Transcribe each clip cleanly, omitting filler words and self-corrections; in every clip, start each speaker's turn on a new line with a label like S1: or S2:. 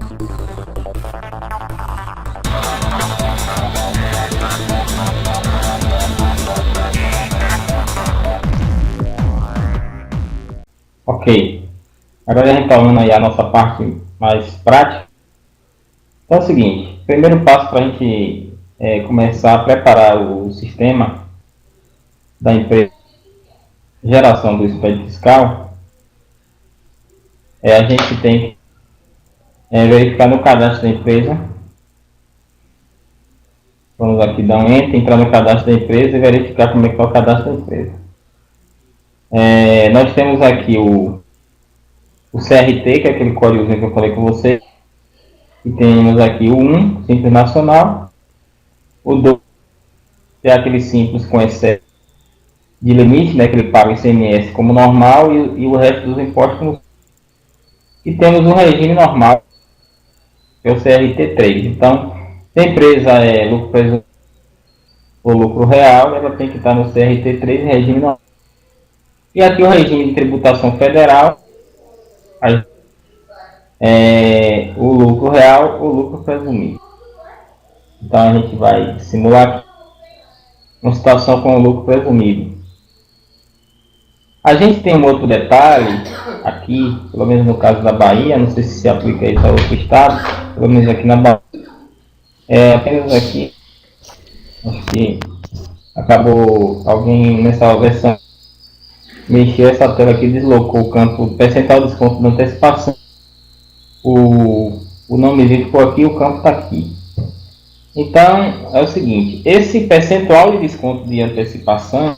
S1: Ok, agora a gente está olhando aí a nossa parte mais prática. Então é o seguinte, primeiro passo para a gente começar a preparar o sistema da empresa de geração do expediente fiscal, a gente tem que verificar no cadastro da empresa. Vamos aqui dar um enter, entrar no cadastro da empresa e verificar como é que está o cadastro da empresa. Nós temos aqui o CRT, que é aquele código que eu falei com você. E temos aqui o 1, Simples Nacional. O 2 é aquele simples com excesso de limite, né, que ele paga o ICMS como normal e o resto dos impostos. E temos um regime normal, que é o CRT3. Então, se a empresa é lucro presumido ou lucro real, ela tem que estar no CRT3, regime normal. E aqui o regime de tributação federal, o lucro real ou lucro presumido. Então a gente vai simular uma situação com o lucro presumido. A gente tem um outro detalhe aqui, pelo menos no caso da Bahia, não sei se aplica isso a outro estado, pelo menos aqui na Bahia. Apenas aqui, acho que acabou alguém nessa versão mexeu essa tela aqui, deslocou o campo percentual de desconto da antecipação. O nomezinho ficou aqui, o campo está aqui. Então, é o seguinte, esse percentual de desconto de antecipação,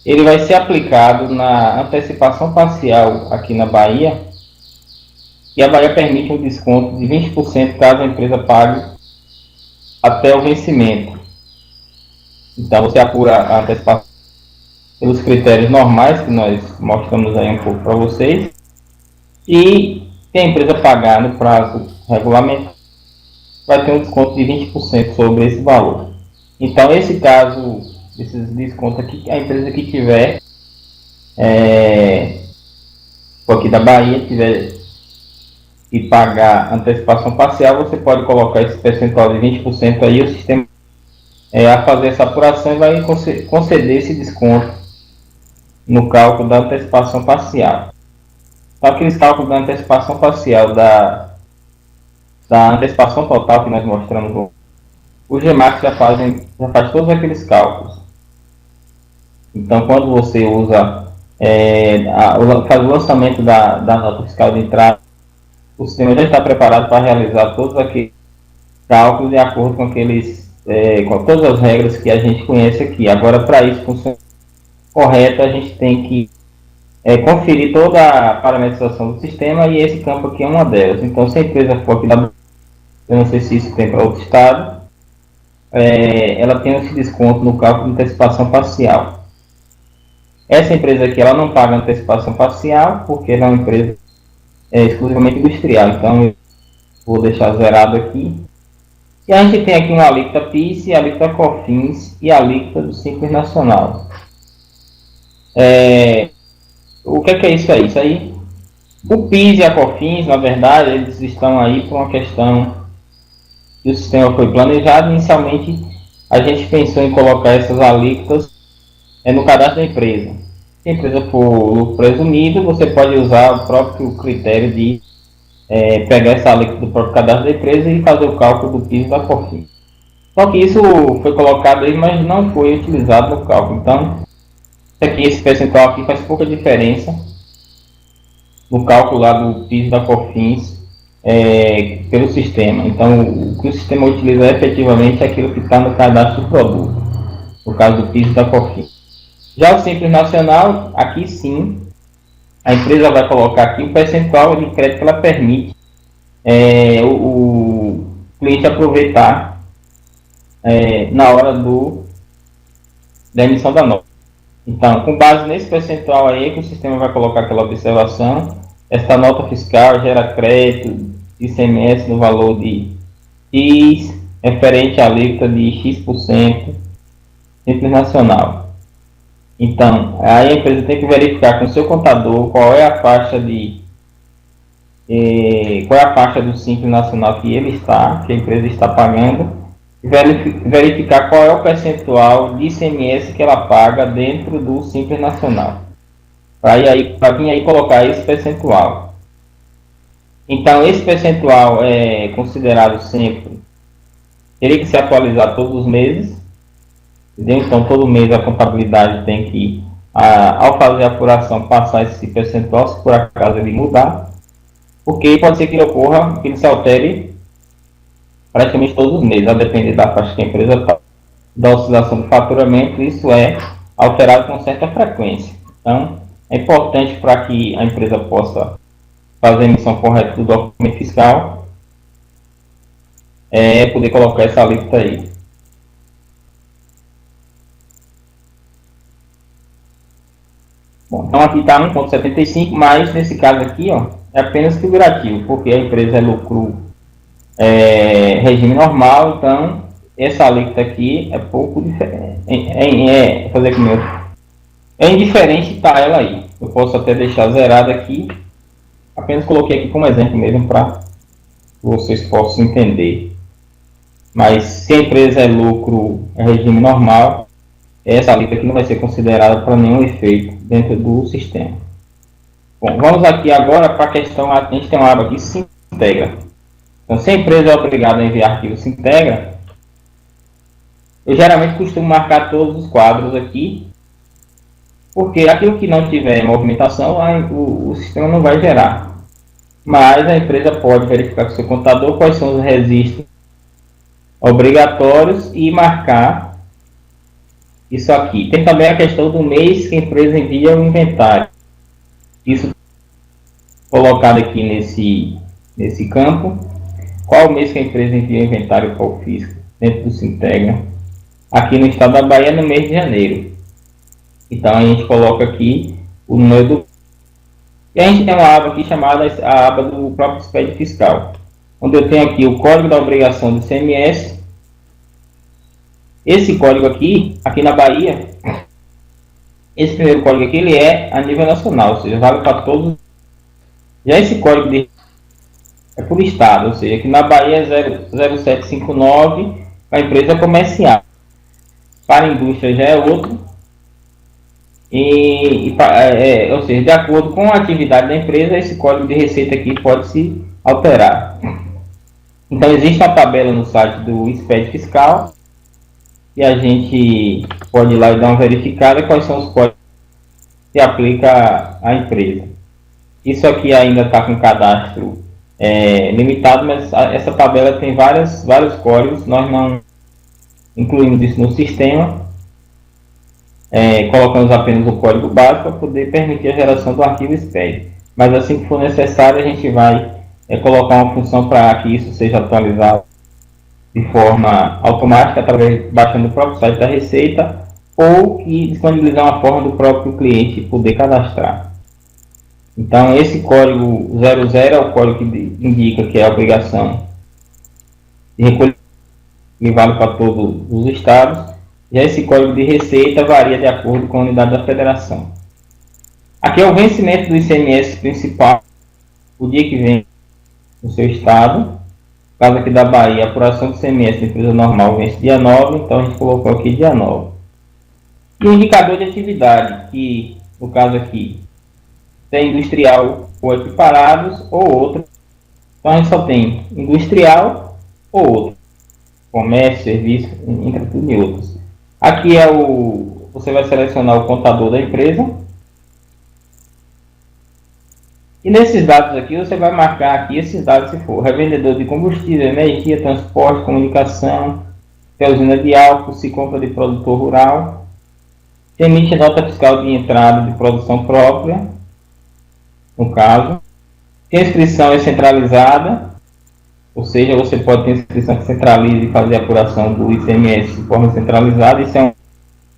S1: ele vai ser aplicado na antecipação parcial aqui na Bahia, e a Bahia permite um desconto de 20% caso a empresa pague até o vencimento. Então, você apura a antecipação pelos critérios normais, que nós mostramos aí um pouco para vocês, e se a empresa pagar no prazo regulamentar, vai ter um desconto de 20% sobre esse valor. Então, esse caso, esses descontos aqui, a empresa que tiver, aqui da Bahia, tiver que pagar antecipação parcial, você pode colocar esse percentual de 20% aí, o sistema a fazer essa apuração e vai conceder esse desconto no cálculo da antecipação parcial. Então, aqueles cálculos da antecipação parcial da antecipação total que nós mostramos, o GMAX já faz todos aqueles cálculos. Então, quando você usa, faz o lançamento da nota fiscal de entrada, o sistema já está preparado para realizar todos aqueles cálculos de acordo com com todas as regras que a gente conhece aqui. Agora, para isso funcionar correto, a gente tem que conferir toda a parametrização do sistema, e esse campo aqui é uma delas. Então, se a empresa for aqui da, eu não sei se isso tem para outro estado, ela tem esse desconto no cálculo de antecipação parcial. Essa empresa aqui, ela não paga antecipação parcial, porque ela é uma empresa exclusivamente industrial. Então, eu vou deixar zerado aqui. E a gente tem aqui uma alíquota PIS, alíquota COFINS e alíquota do Simples Nacional. O que é isso aí? Isso aí, o PIS e a COFINS, na verdade, eles estão aí por uma questão que o sistema foi planejado. Inicialmente, a gente pensou em colocar essas alíquotas no cadastro da empresa. Se a empresa for lucro presumido, você pode usar o próprio critério de pegar essa alíquota do próprio cadastro da empresa e fazer o cálculo do PIS e da COFINS. Só que isso foi colocado aí, mas não foi utilizado no cálculo. Então, esse percentual aqui faz pouca diferença no cálculo lá do PIS e da COFINS pelo sistema. Então, o que o sistema utiliza efetivamente é aquilo que está no cadastro do produto, no caso do PIS e da COFINS. Já o Simples Nacional, aqui sim, a empresa vai colocar aqui o percentual de crédito que ela permite o cliente aproveitar na hora da emissão da nota. Então, com base nesse percentual aí, que o sistema vai colocar aquela observação, essa nota fiscal gera crédito ICMS no valor de X, referente à alíquota de X% Simples Nacional. Então, aí a empresa tem que verificar com o seu contador qual é a faixa de qual é a faixa do Simples Nacional que ele está, que a empresa está pagando, e verificar qual é o percentual de ICMS que ela paga dentro do Simples Nacional. Para vir aí colocar esse percentual. Então, esse percentual é considerado sempre, teria que se atualizar todos os meses, entendeu? Então, todo mês a contabilidade tem que, ao fazer a apuração, passar esse percentual, se por acaso ele mudar, porque pode ser que ele ocorra, que ele se altere praticamente todos os meses, a depender da faixa que a empresa está, da oscilação do faturamento, isso é alterado com certa frequência. Então, é importante para que a empresa possa fazer a emissão correta do documento fiscal, poder colocar essa alíquota aí. Bom, então aqui está 1,75, mas nesse caso aqui, ó, é apenas figurativo, porque a empresa é lucro regime normal, então essa alíquota aqui é pouco diferente. Fazer como é indiferente tá ela aí. Eu posso até deixar zerada aqui. Apenas coloquei aqui como exemplo mesmo para vocês possam entender. Mas se a empresa é lucro, é regime normal, essa alíquota aqui não vai ser considerada para nenhum efeito dentro do sistema. Bom, vamos aqui agora para a questão, a gente tem uma aba aqui, se integra. Então, se a empresa é obrigada a enviar arquivo se integra, eu geralmente costumo marcar todos os quadros aqui, porque aquilo que não tiver movimentação, o sistema não vai gerar. Mas a empresa pode verificar com o seu contador quais são os registros obrigatórios e marcar isso aqui. Tem também a questão do mês que a empresa envia o inventário. Isso colocado aqui nesse campo. Qual mês que a empresa envia o inventário para o fisco dentro do Sintegra? Aqui no estado da Bahia, no mês de janeiro. Então a gente coloca aqui o número do. E a gente tem uma aba aqui chamada a aba do próprio expediente fiscal, onde eu tenho aqui o código da obrigação do ICMS. Esse código aqui na Bahia, esse primeiro código aqui, ele é a nível nacional, ou seja, vale para todos. Já esse código é por estado, ou seja, aqui na Bahia é 0759 para a empresa comercial. Para a indústria já é outro. Ou seja, de acordo com a atividade da empresa, esse código de receita aqui pode se alterar. Então, existe uma tabela no site do Exped Fiscal e a gente pode ir lá e dar uma verificada quais são os códigos que se aplica à empresa. Isso aqui ainda está com cadastro limitado, mas essa tabela tem vários códigos, nós não incluímos isso no sistema. Colocamos apenas o código básico para poder permitir a geração do arquivo SPED. Mas assim que for necessário, a gente vai colocar uma função para que isso seja atualizado de forma automática, através baixando o próprio site da Receita, ou que disponibilizar uma forma do próprio cliente poder cadastrar. Então, esse código 00 é o código que indica que é a obrigação de recolher, que vale para todos os estados. Já esse código de receita varia de acordo com a unidade da federação. Aqui é o vencimento do ICMS principal, o dia que vem no seu estado. No caso aqui da Bahia, a apuração do ICMS da empresa normal vence dia 9, então a gente colocou aqui dia 9. E o indicador de atividade, que no caso aqui tem industrial ou equiparados ou outro. Então a gente só tem industrial ou outro. Comércio, serviço, entre tudo e outros. Aqui você vai selecionar o contador da empresa. E nesses dados aqui, você vai marcar aqui esses dados se for revendedor de combustível, energia, transporte, comunicação, se é usina de álcool, se compra de produtor rural, se emite nota fiscal de entrada de produção própria, no caso, se a inscrição é centralizada, ou seja, você pode ter inscrição que centralize e fazer a apuração do ICMS de forma centralizada. Isso é uma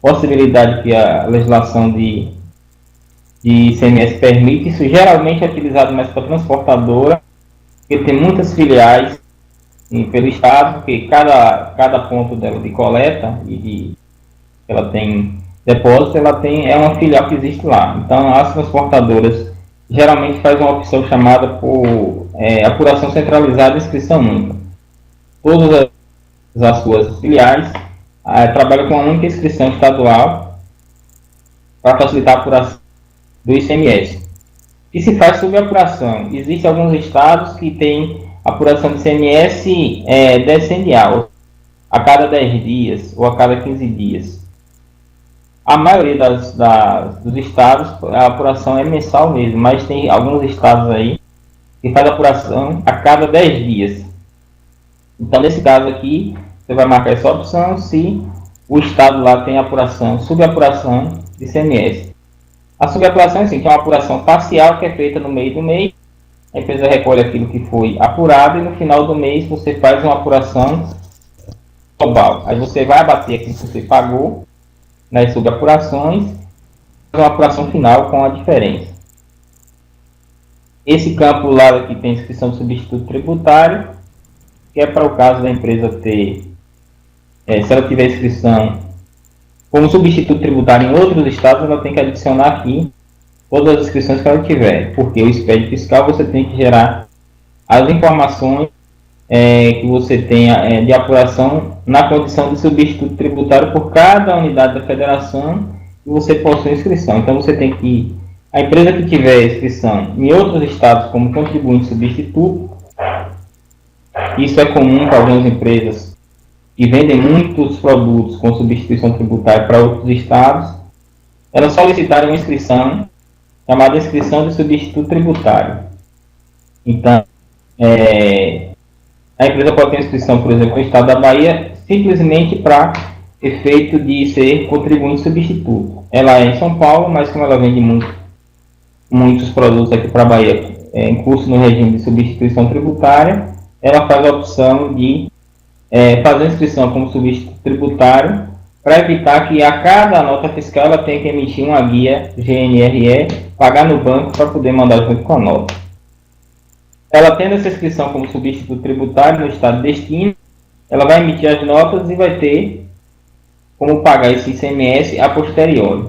S1: possibilidade que a legislação de ICMS permite. Isso geralmente é utilizado mais para transportadora, porque tem muitas filiais pelo estado, porque cada ponto dela de coleta ela tem depósito, é uma filial que existe lá. Então, as transportadoras geralmente faz uma opção chamada por apuração centralizada e inscrição única. Todas as suas filiais trabalham com uma única inscrição estadual para facilitar a apuração do ICMS. E se faz subapuração. Existem alguns estados que têm apuração de ICMS decendial, a cada 10 dias ou a cada 15 dias. A maioria dos estados, a apuração é mensal mesmo, mas tem alguns estados aí que faz apuração a cada 10 dias. Então, nesse caso aqui, você vai marcar essa opção se o estado lá tem apuração, subapuração de ICMS. A subapuração é assim, que é uma apuração parcial que é feita no meio do mês. A empresa recolhe aquilo que foi apurado e no final do mês você faz uma apuração global. Aí você vai abater aquilo que você pagou nas subapurações e uma apuração final com a diferença. Esse campo lá aqui tem inscrição de substituto tributário, que é para o caso da empresa ter, se ela tiver inscrição como substituto tributário em outros estados, ela tem que adicionar aqui todas as inscrições que ela tiver, porque o SPED fiscal você tem que gerar as informações que você tenha de apuração na condição de substituto tributário por cada unidade da federação que você possui inscrição. Então você tem que, a empresa que tiver inscrição em outros estados como contribuinte substituto, isso é comum para algumas empresas que vendem muitos produtos com substituição tributária para outros estados, elas solicitarem uma inscrição chamada inscrição de substituto tributário. Então, a empresa pode ter inscrição, por exemplo, no estado da Bahia, simplesmente para efeito de ser contribuinte substituto. Ela é em São Paulo, mas como ela vende muitos produtos aqui para a Bahia em curso no regime de substituição tributária, ela faz a opção de fazer a inscrição como substituto tributário para evitar que a cada nota fiscal ela tenha que emitir uma guia GNRE, pagar no banco para poder mandar junto com a nota. Ela tendo essa inscrição como substituto tributário no estado de destino, ela vai emitir as notas e vai ter como pagar esse ICMS a posteriori.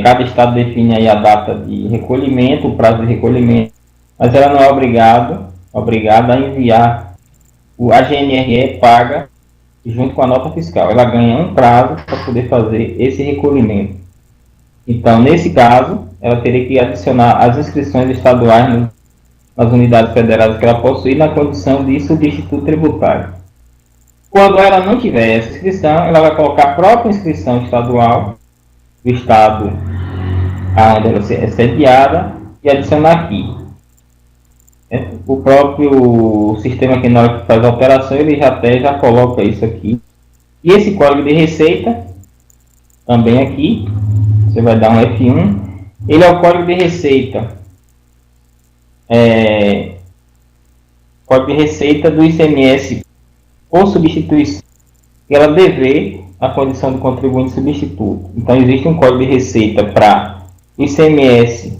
S1: Cada estado define aí a data de recolhimento, o prazo de recolhimento, mas ela não é obrigada a enviar a GNRE paga junto com a nota fiscal. Ela ganha um prazo para poder fazer esse recolhimento. Então, nesse caso, ela teria que adicionar as inscrições estaduais nas unidades federadas que ela possui na condição de substituto tributário. Quando ela não tiver essa inscrição, ela vai colocar a própria inscrição estadual do estado onde ela é sediada e adicionar aqui. O próprio sistema que na hora que faz a operação, ele já coloca isso aqui. E esse código de receita, também aqui, você vai dar um F1. Ele é o código de receita. Código de receita do ICMS ou substituição que ela dever na condição de contribuinte substituto. Então, existe um código de receita para ICMS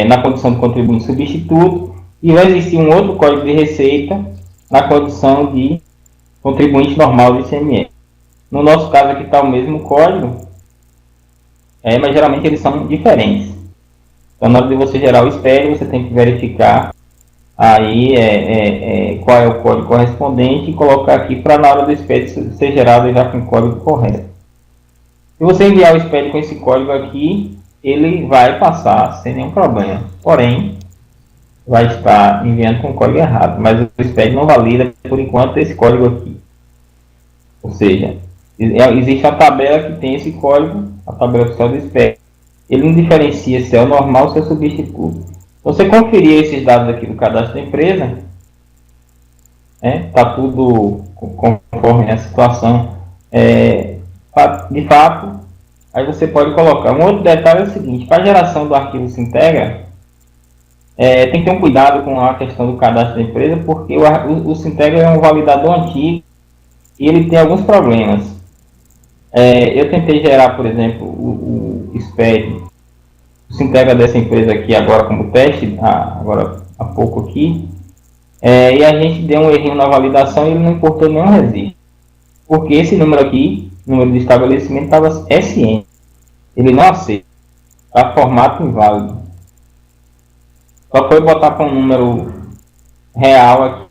S1: na condição de contribuinte substituto e vai existir um outro código de receita na condição de contribuinte normal do ICMS. No nosso caso aqui está o mesmo código, mas geralmente eles são diferentes. Então, na hora de você gerar o SPED, você tem que verificar aí qual é o código correspondente e colocar aqui para na hora do SPED ser gerado já com o código correto. Se você enviar o SPED com esse código aqui, ele vai passar sem nenhum problema. Porém, vai estar enviando com o código errado, mas o SPED não valida por enquanto esse código aqui. Ou seja, existe a tabela que tem esse código, a tabela oficial do SPED. Ele não diferencia se é o normal ou se é o substituto. Você conferir esses dados aqui do cadastro da empresa, está tudo conforme a situação de fato. Aí você pode colocar. Um outro detalhe é o seguinte: para a geração do arquivo Sintegra, tem que ter um cuidado com a questão do cadastro da empresa, porque o Sintegra é um validador antigo e ele tem alguns problemas. Eu tentei gerar, por exemplo, o SPED, o Sintegra dessa empresa aqui agora como teste, agora há pouco aqui, e a gente deu um errinho na validação e ele não importou nenhum registro. Porque esse número aqui, número de estabelecimento, estava SN. Ele não aceita. Está formato inválido. Só foi botar para um número real aqui,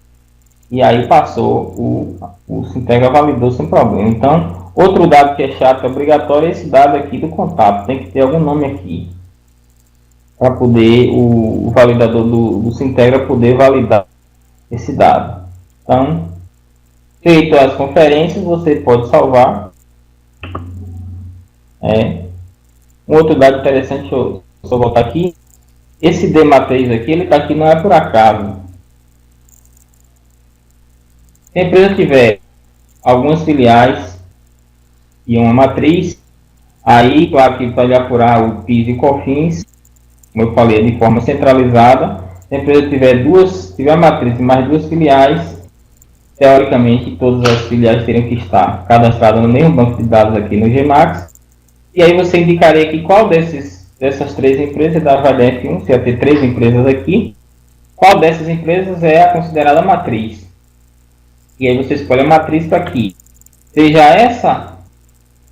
S1: e aí passou, o Sintegra validou sem problema. Então, outro dado que é chato, é obrigatório, é esse dado aqui do contato. Tem que ter algum nome aqui, para poder o validador do Sintegra poder validar esse dado. Então, feito as conferências, você pode salvar. Um outro dado interessante, deixa eu só voltar aqui. Esse D matriz aqui, ele está aqui não é por acaso. Se a empresa tiver algumas filiais e uma matriz, aí, claro que vai apurar o PIS e COFINS, como eu falei, de forma centralizada. Se a empresa tiver a matriz e mais duas filiais, teoricamente todas as filiais teriam que estar cadastradas no mesmo banco de dados aqui no GMAX. E aí você indicaria aqui qual dessas três empresas, da Avaliar F1, você ia ter três empresas aqui, qual dessas empresas é a considerada matriz. E aí você escolhe a matriz para aqui. Seja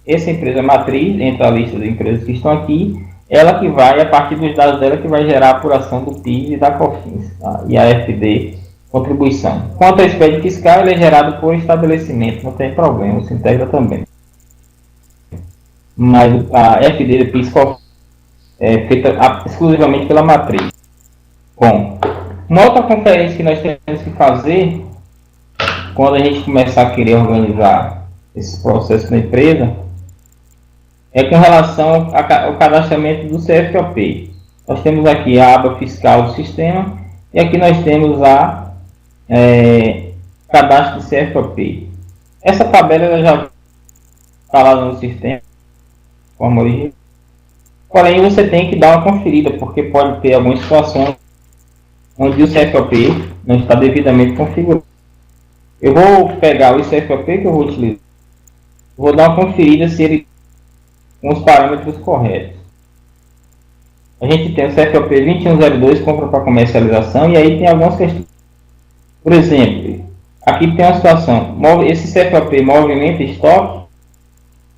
S1: essa empresa matriz, entre a lista de empresas que estão aqui, ela que vai, a partir dos dados dela, que vai gerar a apuração do PIS e da COFINS, tá? E a FD contribuição. Quanto ao SPED fiscal, ele é gerado por estabelecimento, não tem problema, se integra também. Mas a FD do PIS é feita exclusivamente pela matriz. Bom, uma outra conferência que nós temos que fazer, quando a gente começar a querer organizar esse processo na empresa, é com relação ao cadastramento do CFOP. Nós temos aqui a aba fiscal do sistema, e aqui nós temos a cadastro do CFOP. Essa tabela ela já está lá no sistema, de forma original. Porém, você tem que dar uma conferida, porque pode ter algumas situações onde o CFOP não está devidamente configurado. Eu vou pegar o CFOP que eu vou utilizar, vou dar uma conferida se ele com os parâmetros corretos. A gente tem o CFOP 2102, compra para comercialização, e aí tem algumas questões. Por exemplo, aqui tem uma situação, esse CFOP movimenta estoque,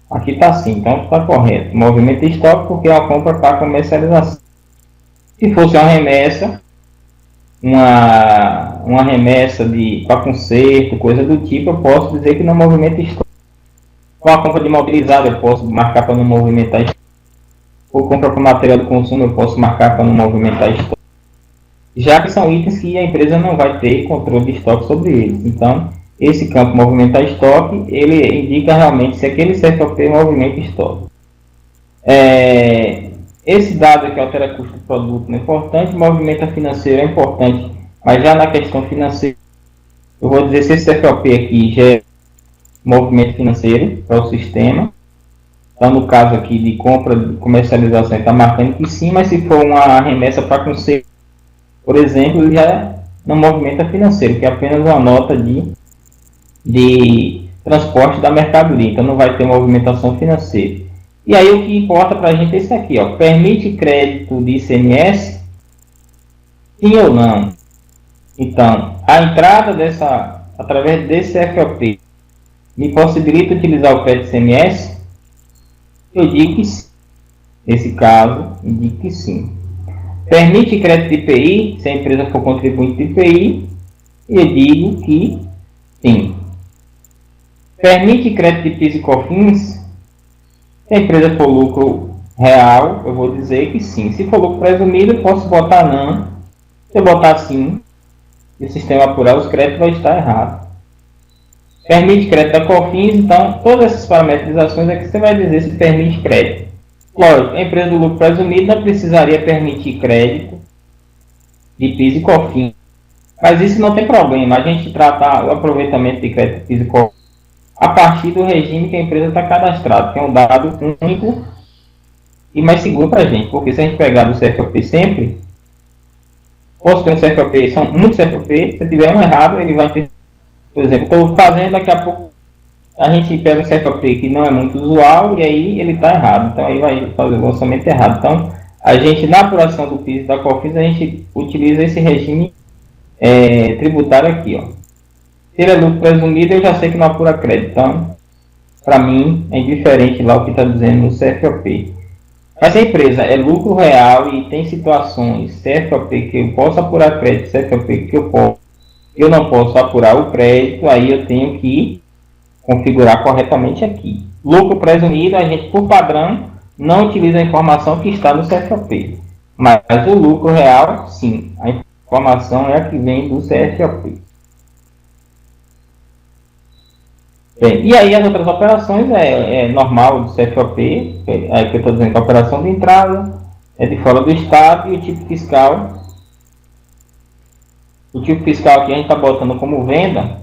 S1: aqui está assim, então está correto, movimenta estoque porque é uma compra para comercialização. Se fosse uma remessa, uma remessa para conserto, coisa do tipo, eu posso dizer que não movimenta estoque. Com a compra de imobilizado, eu posso marcar para não movimentar estoque. Ou compra para material de consumo, eu posso marcar para não movimentar estoque. Já que são itens que a empresa não vai ter controle de estoque sobre eles. Então, esse campo movimentar estoque, ele indica realmente se aquele CFOP movimenta estoque. Esse dado que altera custo do produto é importante, movimento financeiro é importante, mas já na questão financeira, eu vou dizer se esse CFOP aqui gera movimento financeiro para o sistema. Então, no caso aqui de compra, de comercialização, está marcando que sim, mas se for uma remessa para conserto, por exemplo, ele já não movimenta financeiro, que é apenas uma nota de transporte da mercadoria, então não vai ter movimentação financeira. E aí o que importa para a gente é isso aqui, ó, permite crédito de ICMS? Sim ou não? Então, a entrada através desse CFOP me possibilita utilizar o crédito ICMS? Eu digo que sim. Nesse caso, indico que sim. Permite crédito de IPI, se a empresa for contribuinte de IPI? Eu digo que sim. Permite crédito de PIS e COFINS? Se a empresa for lucro real, eu vou dizer que sim. Se for lucro presumido, eu posso botar não. Se eu botar sim, e o sistema apurar os créditos, vai estar errado. Permite crédito da COFINS, então todas essas parametrizações é que você vai dizer se permite crédito. Lógico, a empresa do lucro presumido não precisaria permitir crédito de PIS e COFINS. Mas isso não tem problema, a gente trata o aproveitamento de crédito de PIS e COFINS a partir do regime que a empresa está cadastrada, que é um dado único e mais seguro para a gente, porque se a gente pegar do CFOP sempre, posso ter um CFOP, são muitos CFOP, se tiver um errado, ele vai ter, por exemplo, estou fazendo, daqui a pouco a gente pega um CFOP que não é muito usual e aí ele está errado, então aí vai fazer o lançamento errado. Então, a gente, na apuração do PIS e da COFINS, a gente utiliza esse regime tributário aqui, ó. Se ele é lucro presumido, eu já sei que não apura crédito. Então, para mim, é indiferente lá o que está dizendo no CFOP. Mas se a empresa é lucro real e tem situações CFOP que eu posso apurar crédito, CFOP que eu não posso apurar o crédito, aí eu tenho que configurar corretamente aqui. Lucro presumido, a gente, por padrão, não utiliza a informação que está no CFOP. Mas o lucro real, sim. A informação é a que vem do CFOP. Bem, e aí as outras operações é normal do CFOP, é que eu estou dizendo que a operação de entrada é de fora do estado e o tipo fiscal. O tipo fiscal aqui a gente está botando como venda,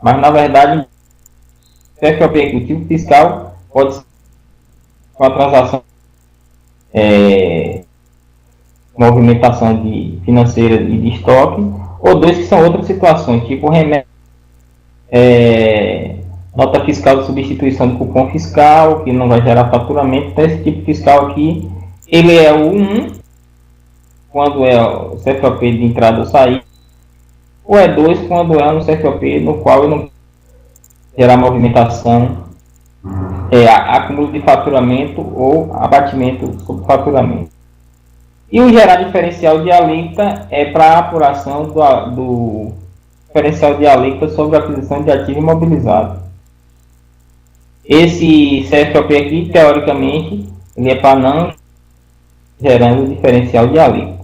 S1: mas na verdade CFOP aqui, o tipo fiscal pode ser uma transação, movimentação financeira e de estoque, ou dois que são outras situações, tipo remédio, nota fiscal de substituição do cupom fiscal, que não vai gerar faturamento. Então esse tipo fiscal aqui, ele é o 1, quando é o CFOP de entrada ou saída, ou é 2, quando é no CFOP no qual eu não gerar movimentação, acúmulo de faturamento ou abatimento sobre faturamento. E o gerar diferencial de alíquota é para a apuração do diferencial de alíquota sobre a aquisição de ativo imobilizado. Esse CFOP aqui, teoricamente, ele é para não gerando diferencial de alíquota.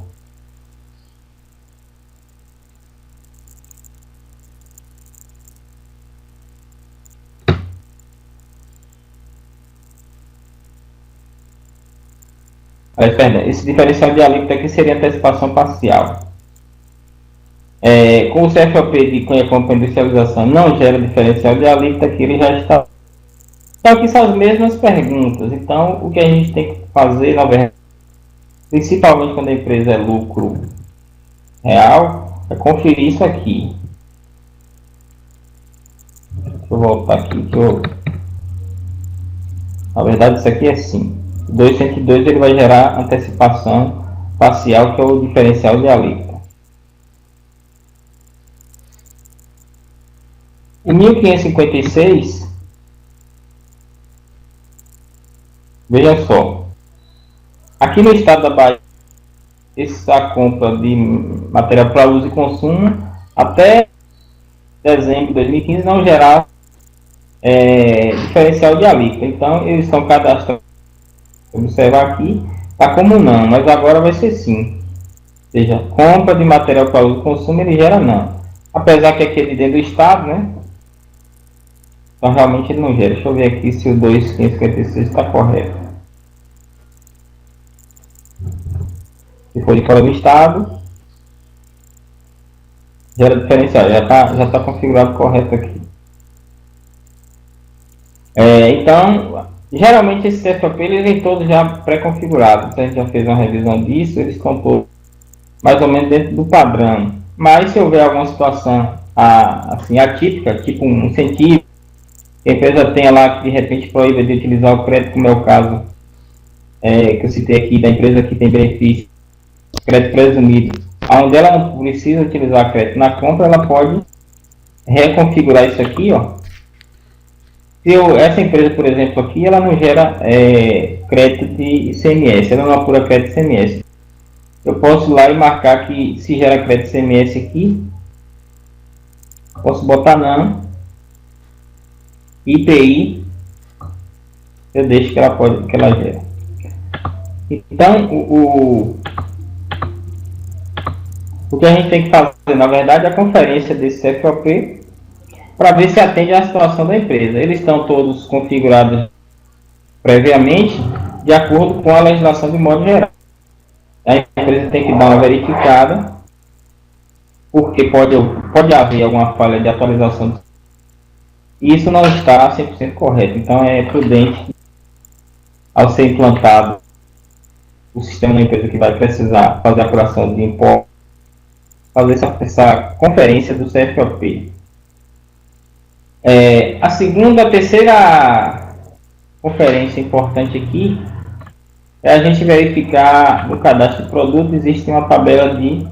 S1: Perdão, esse diferencial de alíquota aqui seria antecipação parcial. Com o CFOP de cunha compra industrialização não gera diferencial de alíquota, que ele já está. Então aqui são as mesmas perguntas. Então o que a gente tem que fazer, na verdade, principalmente quando a empresa é lucro real, é conferir isso aqui. Deixa eu voltar aqui na verdade isso aqui é sim. 202 ele vai gerar antecipação parcial, que é o diferencial de alíquota. O 1556, veja só, aqui no estado da Bahia, essa compra de material para uso e consumo até dezembro de 2015 não gerava diferencial de alíquota. Então eles estão cadastrando, observar aqui, está como não, mas agora vai ser sim. Ou seja, compra de material para uso e consumo ele gera não. Apesar que aqui é dentro do estado, né? Então realmente ele não gera. Deixa eu ver aqui se o 2556 está correto. Se for de fora do estado, gera diferencial. Já está configurado correto aqui. Então, geralmente esse CFOP ele vem todo já pré-configurado. Então, a gente já fez uma revisão disso, eles estão todos mais ou menos dentro do padrão. Mas se houver alguma situação assim, atípica, tipo um incentivo, que a empresa tenha lá que de repente proíba de utilizar o crédito, como é o caso que eu citei aqui, da empresa que tem benefício, crédito presumido, onde ela não precisa utilizar crédito na compra, ela pode reconfigurar isso aqui, ó. Se essa empresa, por exemplo, aqui, ela não gera crédito de ICMS, ela não apura crédito de ICMS. Eu posso ir lá e marcar que se gera crédito de ICMS aqui, posso botar não, IPI, eu deixo que ela gera. Então, o que a gente tem que fazer, na verdade, é a conferência desse CFOP para ver se atende à situação da empresa. Eles estão todos configurados previamente de acordo com a legislação de modo geral. A empresa tem que dar uma verificada, porque pode haver alguma falha de atualização e isso não está 100% correto. Então é prudente, ao ser implantado o sistema da empresa que vai precisar fazer a apuração de impostos, fazer essa conferência do CFOP. A terceira conferência importante aqui é a gente verificar no cadastro de produto existe uma tabela de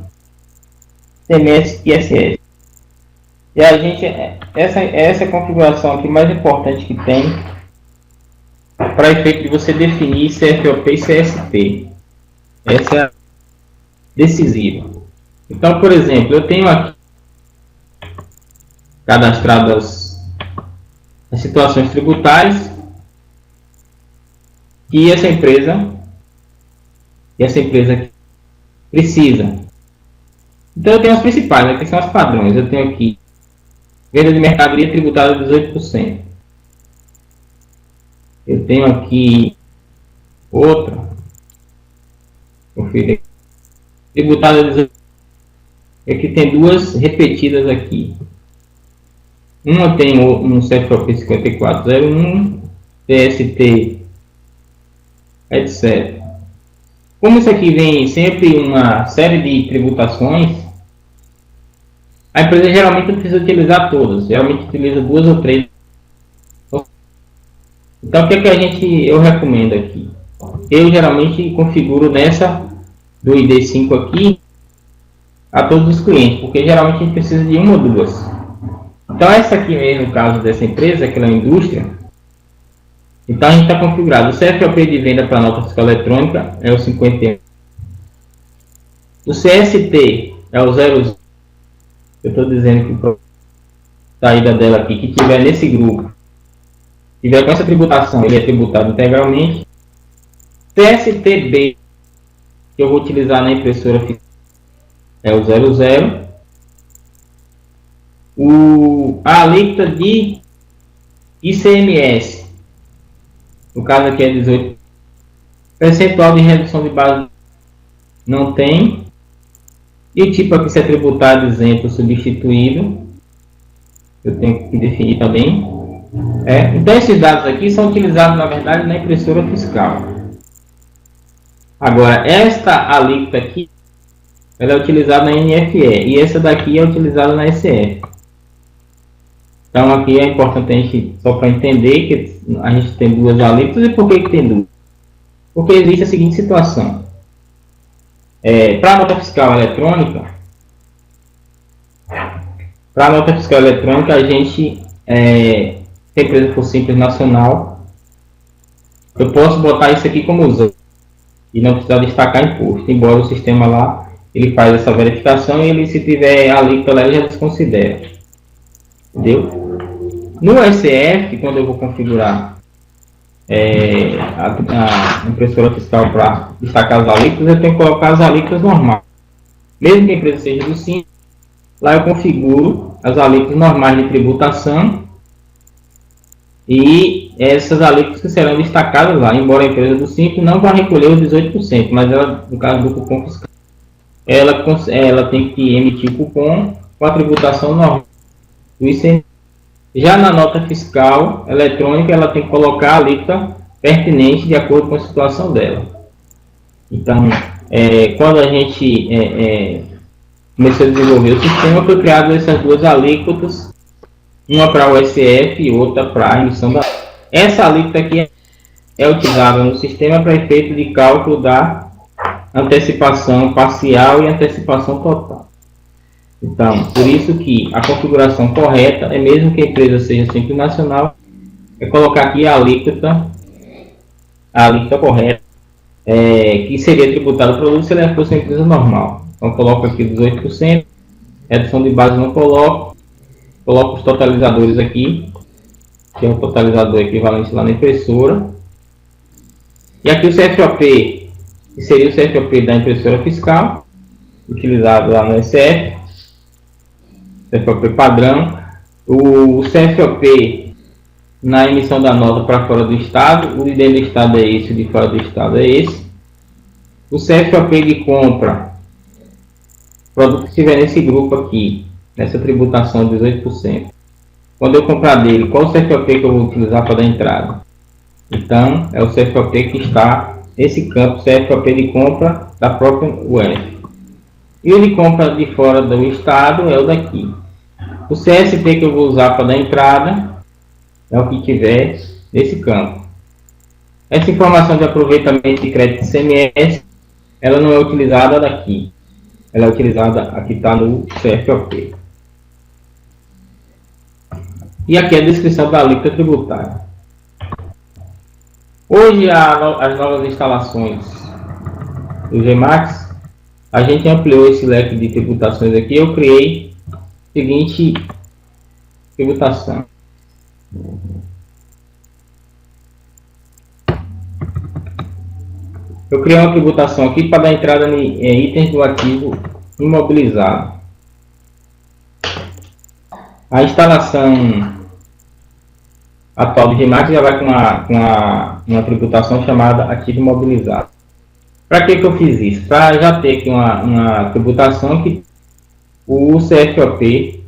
S1: CMS e ISS. E a gente, essa configuração aqui mais importante que tem, para efeito de você definir CFOP e CST. Essa é decisiva. Então, por exemplo, eu tenho aqui cadastradas as situações tributárias que essa empresa precisa. Então, eu tenho as principais, aqui são as padrões. Eu tenho aqui venda de mercadoria tributada 18%. Eu tenho aqui outra, confira, tributada 18%. Aqui tem duas repetidas aqui. Uma tem um CFOP 5401, TST, etc. Como isso aqui vem sempre uma série de tributações, a empresa geralmente não precisa utilizar todas, geralmente utiliza duas ou três. Então, o que é que eu recomendo aqui? Eu geralmente configuro nessa do ID5 aqui a todos os clientes, porque geralmente a gente precisa de uma ou duas. Então, essa aqui mesmo, no caso dessa empresa, que ela é uma indústria, então a gente está configurado. O CFOP de venda para nota fiscal eletrônica é o 51. O CST é o 00. Eu estou dizendo que a saída dela aqui, que tiver nesse grupo, tiver com essa tributação, ele é tributado integralmente. CSTB, que eu vou utilizar na impressora fiscal, é o 00. A alíquota de ICMS, no caso aqui é 18%. Percentual de redução de base não tem. E o tipo aqui se é tributado, isento, substituído. Eu tenho que definir também. Então esses dados aqui são utilizados, na verdade, na impressora fiscal. Agora, esta alíquota aqui, ela é utilizada na NFE. E essa daqui é utilizada na SF. Então aqui é importante a gente, só para entender que a gente tem duas alíquotas. E por que tem duas? Porque existe a seguinte situação. Para a nota fiscal eletrônica, a gente, se a empresa for simples nacional, eu posso botar isso aqui como uso e não precisar destacar imposto, embora o sistema lá, ele faz essa verificação e ele, se tiver alíquota lá, ele já desconsidera. Entendeu? No SF, quando eu vou configurar a impressora fiscal para destacar as alíquotas, eu tenho que colocar as alíquotas normais. Mesmo que a empresa seja do Simples, lá eu configuro as alíquotas normais de tributação e essas alíquotas que serão destacadas lá, embora a empresa do Simples não vá recolher os 18%, mas ela, no caso do cupom fiscal, ela tem que emitir o cupom com a tributação normal do ICMS. Já na nota fiscal eletrônica, ela tem que colocar a alíquota pertinente de acordo com a situação dela. Então, quando a gente começou a desenvolver o sistema, foi criado essas duas alíquotas, uma para o SF e outra para a emissão da... Essa alíquota aqui é utilizada no sistema para efeito de cálculo da antecipação parcial e antecipação total. Então, por isso que a configuração correta é, mesmo que a empresa seja simples nacional, é colocar aqui a alíquota correta, que seria tributada o produto se ela fosse uma empresa normal. Então, coloco aqui 18%, redução de base não coloco os totalizadores aqui, que é um totalizador equivalente lá na impressora. E aqui o CFOP, que seria o CFOP da impressora fiscal, utilizado lá no SF. CFOP padrão, o CFOP na emissão da nota para fora do estado, o de dentro do estado é esse, o de fora do estado é esse. O CFOP de compra, produto que estiver nesse grupo aqui, nessa tributação de 18%. Quando eu comprar dele, qual o CFOP que eu vou utilizar para dar entrada? Então, é o CFOP que está nesse campo, CFOP de compra da própria UF. E o de compra de fora do estado é o daqui. O CST que eu vou usar para dar entrada é o que tiver nesse campo. Essa informação de aproveitamento de crédito ICMS, ela não é utilizada daqui. Ela é utilizada, aqui está no CFOP. E aqui é a descrição da alíquota tributária. Hoje, as novas instalações do GMAX, a gente ampliou esse leque de tributações aqui. Eu criei a seguinte tributação. Eu criei uma tributação aqui para dar entrada em itens do ativo imobilizado. A instalação atual do GMAX já vai com uma tributação chamada ativo imobilizado. Para que eu fiz isso? Para já ter aqui uma tributação que o CFOP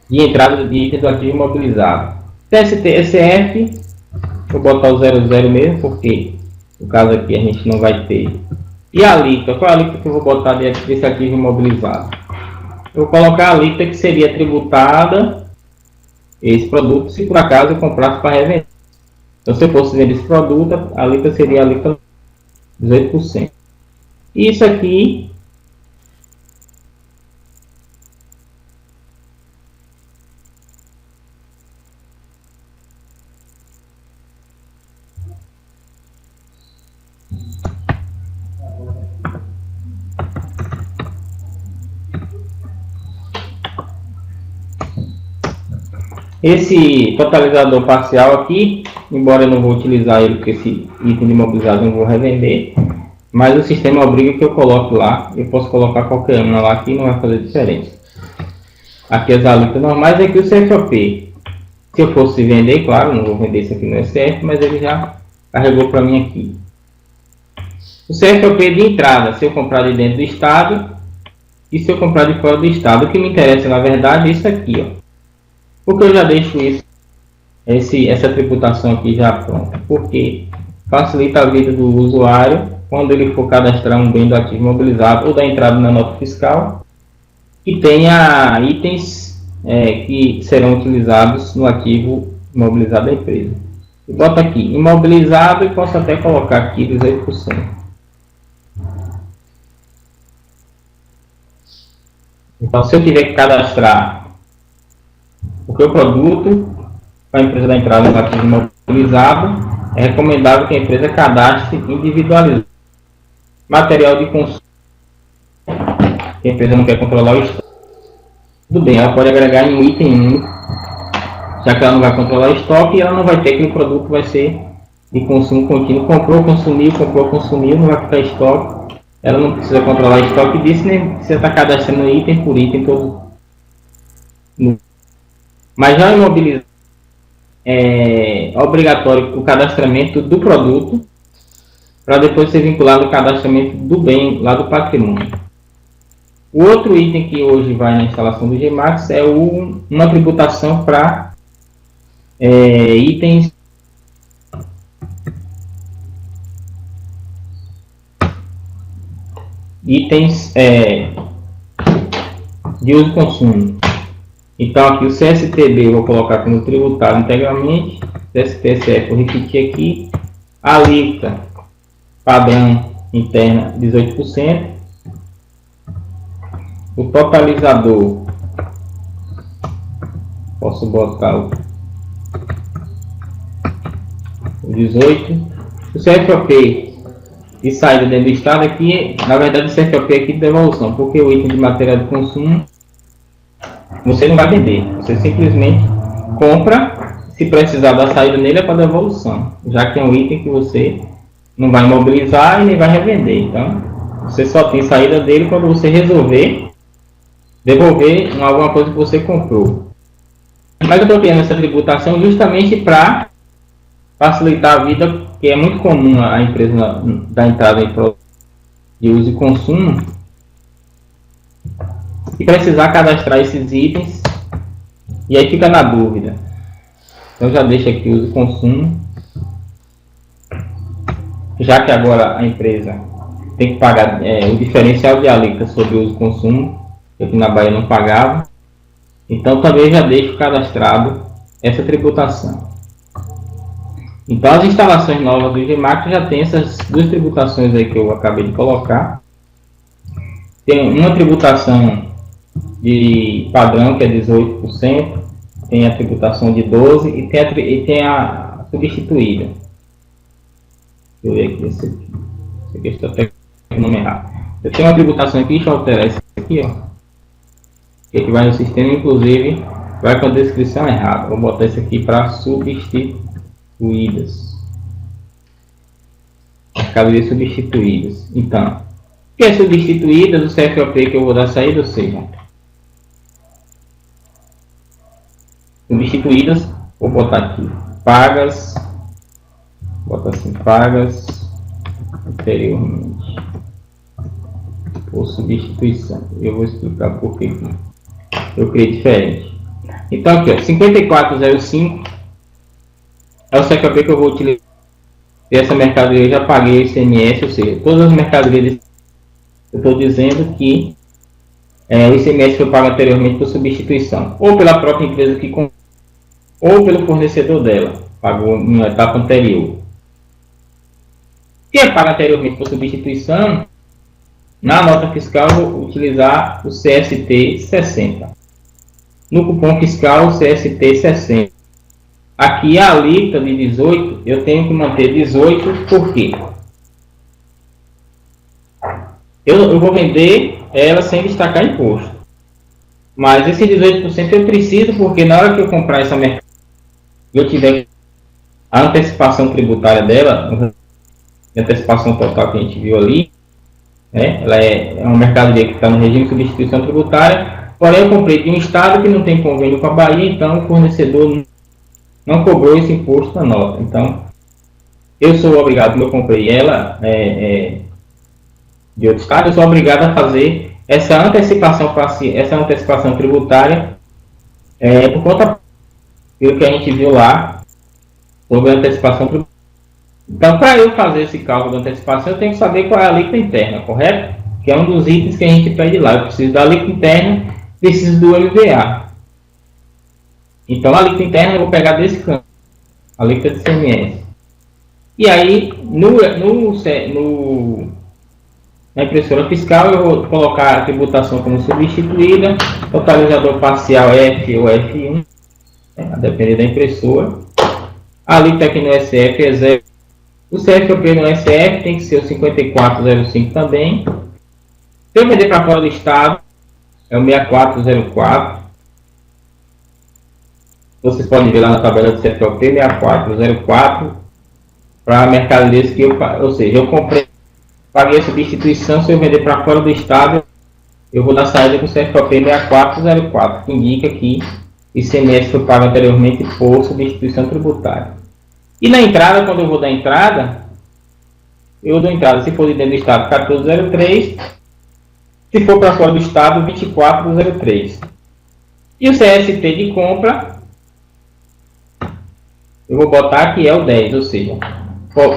S1: de entrada de item do ativo imobilizado. TSF, vou botar o 00 mesmo, porque no caso aqui a gente não vai ter. E a alíquota, qual é a alíquota que eu vou botar desse ativo imobilizado? Eu vou colocar a alíquota que seria tributada esse produto se por acaso eu comprasse para revender. Então, se eu fosse vender esse produto, a alíquota seria a alíquota 18%. Isso aqui esse totalizador parcial aqui, embora eu não vou utilizar ele porque esse item de imobilizado eu não vou revender, mas o sistema obriga que eu coloque lá. Eu posso colocar qualquer uma lá que não vai fazer diferença. Aqui as alíquotas normais, aqui o CFOP. Se eu fosse vender, claro, não vou vender isso aqui no SF, mas ele já carregou para mim aqui. O CFOP de entrada, se eu comprar de dentro do estado e se eu comprar de fora do estado. O que me interessa na verdade é isso aqui, ó. Porque eu já deixo essa tributação aqui já pronta, porque facilita a vida do usuário quando ele for cadastrar um bem do ativo imobilizado ou da entrada na nota fiscal que tenha itens que serão utilizados no ativo imobilizado da empresa. Eu boto aqui imobilizado e posso até colocar aqui 18%. Então, se eu tiver que cadastrar porque o produto para a empresa da entrada no ativo imobilizado, é recomendável que a empresa cadastre individualizado. Material de consumo, que a empresa não quer controlar o estoque. Tudo bem, ela pode agregar em um item único, já que ela não vai controlar o estoque e ela não vai ter aquele produto que vai ser de consumo contínuo. Comprou, consumiu, não vai ficar estoque. Ela não precisa controlar o estoque disso, nem precisa estar cadastrando item por item todo. Mas já imobilizado é obrigatório o cadastramento do produto para depois ser vinculado ao cadastramento do bem lá do patrimônio. O outro item que hoje vai na instalação do GMAX é uma tributação para itens de uso e consumo. Então aqui o CSTB eu vou colocar como tributado integralmente, CSTSF vou repetir aqui, a alíquota padrão interna 18%, o totalizador posso botar o 18%, o CFOP de saída dentro do estado aqui, na verdade o CFOP aqui de devolução, porque o item de material de consumo você não vai vender, você simplesmente compra, se precisar da saída nele é para devolução, já que é um item que você não vai imobilizar e nem vai revender. Então, você só tem saída dele quando você resolver devolver alguma coisa que você comprou. Mas eu estou criando essa tributação justamente para facilitar a vida, que é muito comum a empresa dar entrada em produtos de uso e consumo e precisar cadastrar esses itens e aí fica na dúvida. Então já deixa aqui uso e consumo, já que agora a empresa tem que pagar o diferencial de alíquota sobre o uso e consumo, que aqui na Bahia não pagava, então também já deixo cadastrado essa tributação. Então as instalações novas do GMAX já tem essas duas tributações aí que eu acabei de colocar. Tem uma tributação de padrão que é 18%, tem a tributação de 12% e tem a substituída. eu ver aqui, esse aqui está até com o nome errado. Eu tenho uma tributação aqui, deixa eu alterar esse aqui, ó. Que vai no sistema, inclusive, vai com a descrição errada. Vou botar isso aqui para substituídas. Mercadorias substituídas. Então, o que é substituídas? O CFOP que eu vou dar saída, ou seja, substituídas, vou botar aqui, pagas, bota assim, pagas anteriormente, ou substituição. Eu vou explicar por que eu criei diferente. Então aqui, ó, 5405 é o CFOP que eu vou utilizar. E essa mercadoria eu já paguei o ICMS, ou seja, todas as mercadorias eu estou dizendo que o ICMS foi pago anteriormente por substituição, ou pela própria empresa que comprou, ou pelo fornecedor dela, pagou em uma etapa anterior. Se é pago anteriormente por substituição, na nota fiscal eu vou utilizar o CST 60. No cupom fiscal, o CST 60. Aqui a alíquota de 18, eu tenho que manter 18, por quê? Eu vou vender ela sem destacar imposto. Mas esse 18% eu preciso, porque na hora que eu comprar essa mercadoria, eu tiver a antecipação tributária dela, a antecipação total que a gente viu ali, né? Ela é uma mercadoria que está no regime de substituição tributária, porém eu comprei de um estado que não tem convênio com a Bahia, então o fornecedor não cobrou esse imposto na nota. Então, eu sou obrigado, como eu comprei ela de outro estado, eu sou obrigado a fazer essa antecipação tributária por conta do que a gente viu lá sobre a antecipação tributária. Então, para eu fazer esse cálculo de antecipação, eu tenho que saber qual é a alíquota interna, correto? Que é um dos itens que a gente pede lá. Eu preciso da alíquota interna, preciso do MVA. Então, a alíquota interna eu vou pegar desse canto, a alíquota de ICMS. E aí, na impressora fiscal, eu vou colocar a tributação como substituída, totalizador parcial F ou F1, a depender da impressora. A alíquota aqui no SF é 0. O CFOP no SF tem que ser o 5405 também. Se eu vender para fora do estado, é o 6404. Vocês podem ver lá na tabela do CFOP, 6404, para mercadorias que ou seja, eu comprei, paguei a substituição. Se eu vender para fora do estado, eu vou dar saída com o CFOP 6404, que indica que ICMS foi pago anteriormente por substituição tributária. E na entrada, quando eu vou dar entrada, eu dou entrada, se for de dentro do estado, 1403, se for para fora do estado, 2403. E o CST de compra, eu vou botar que é o 10, ou seja,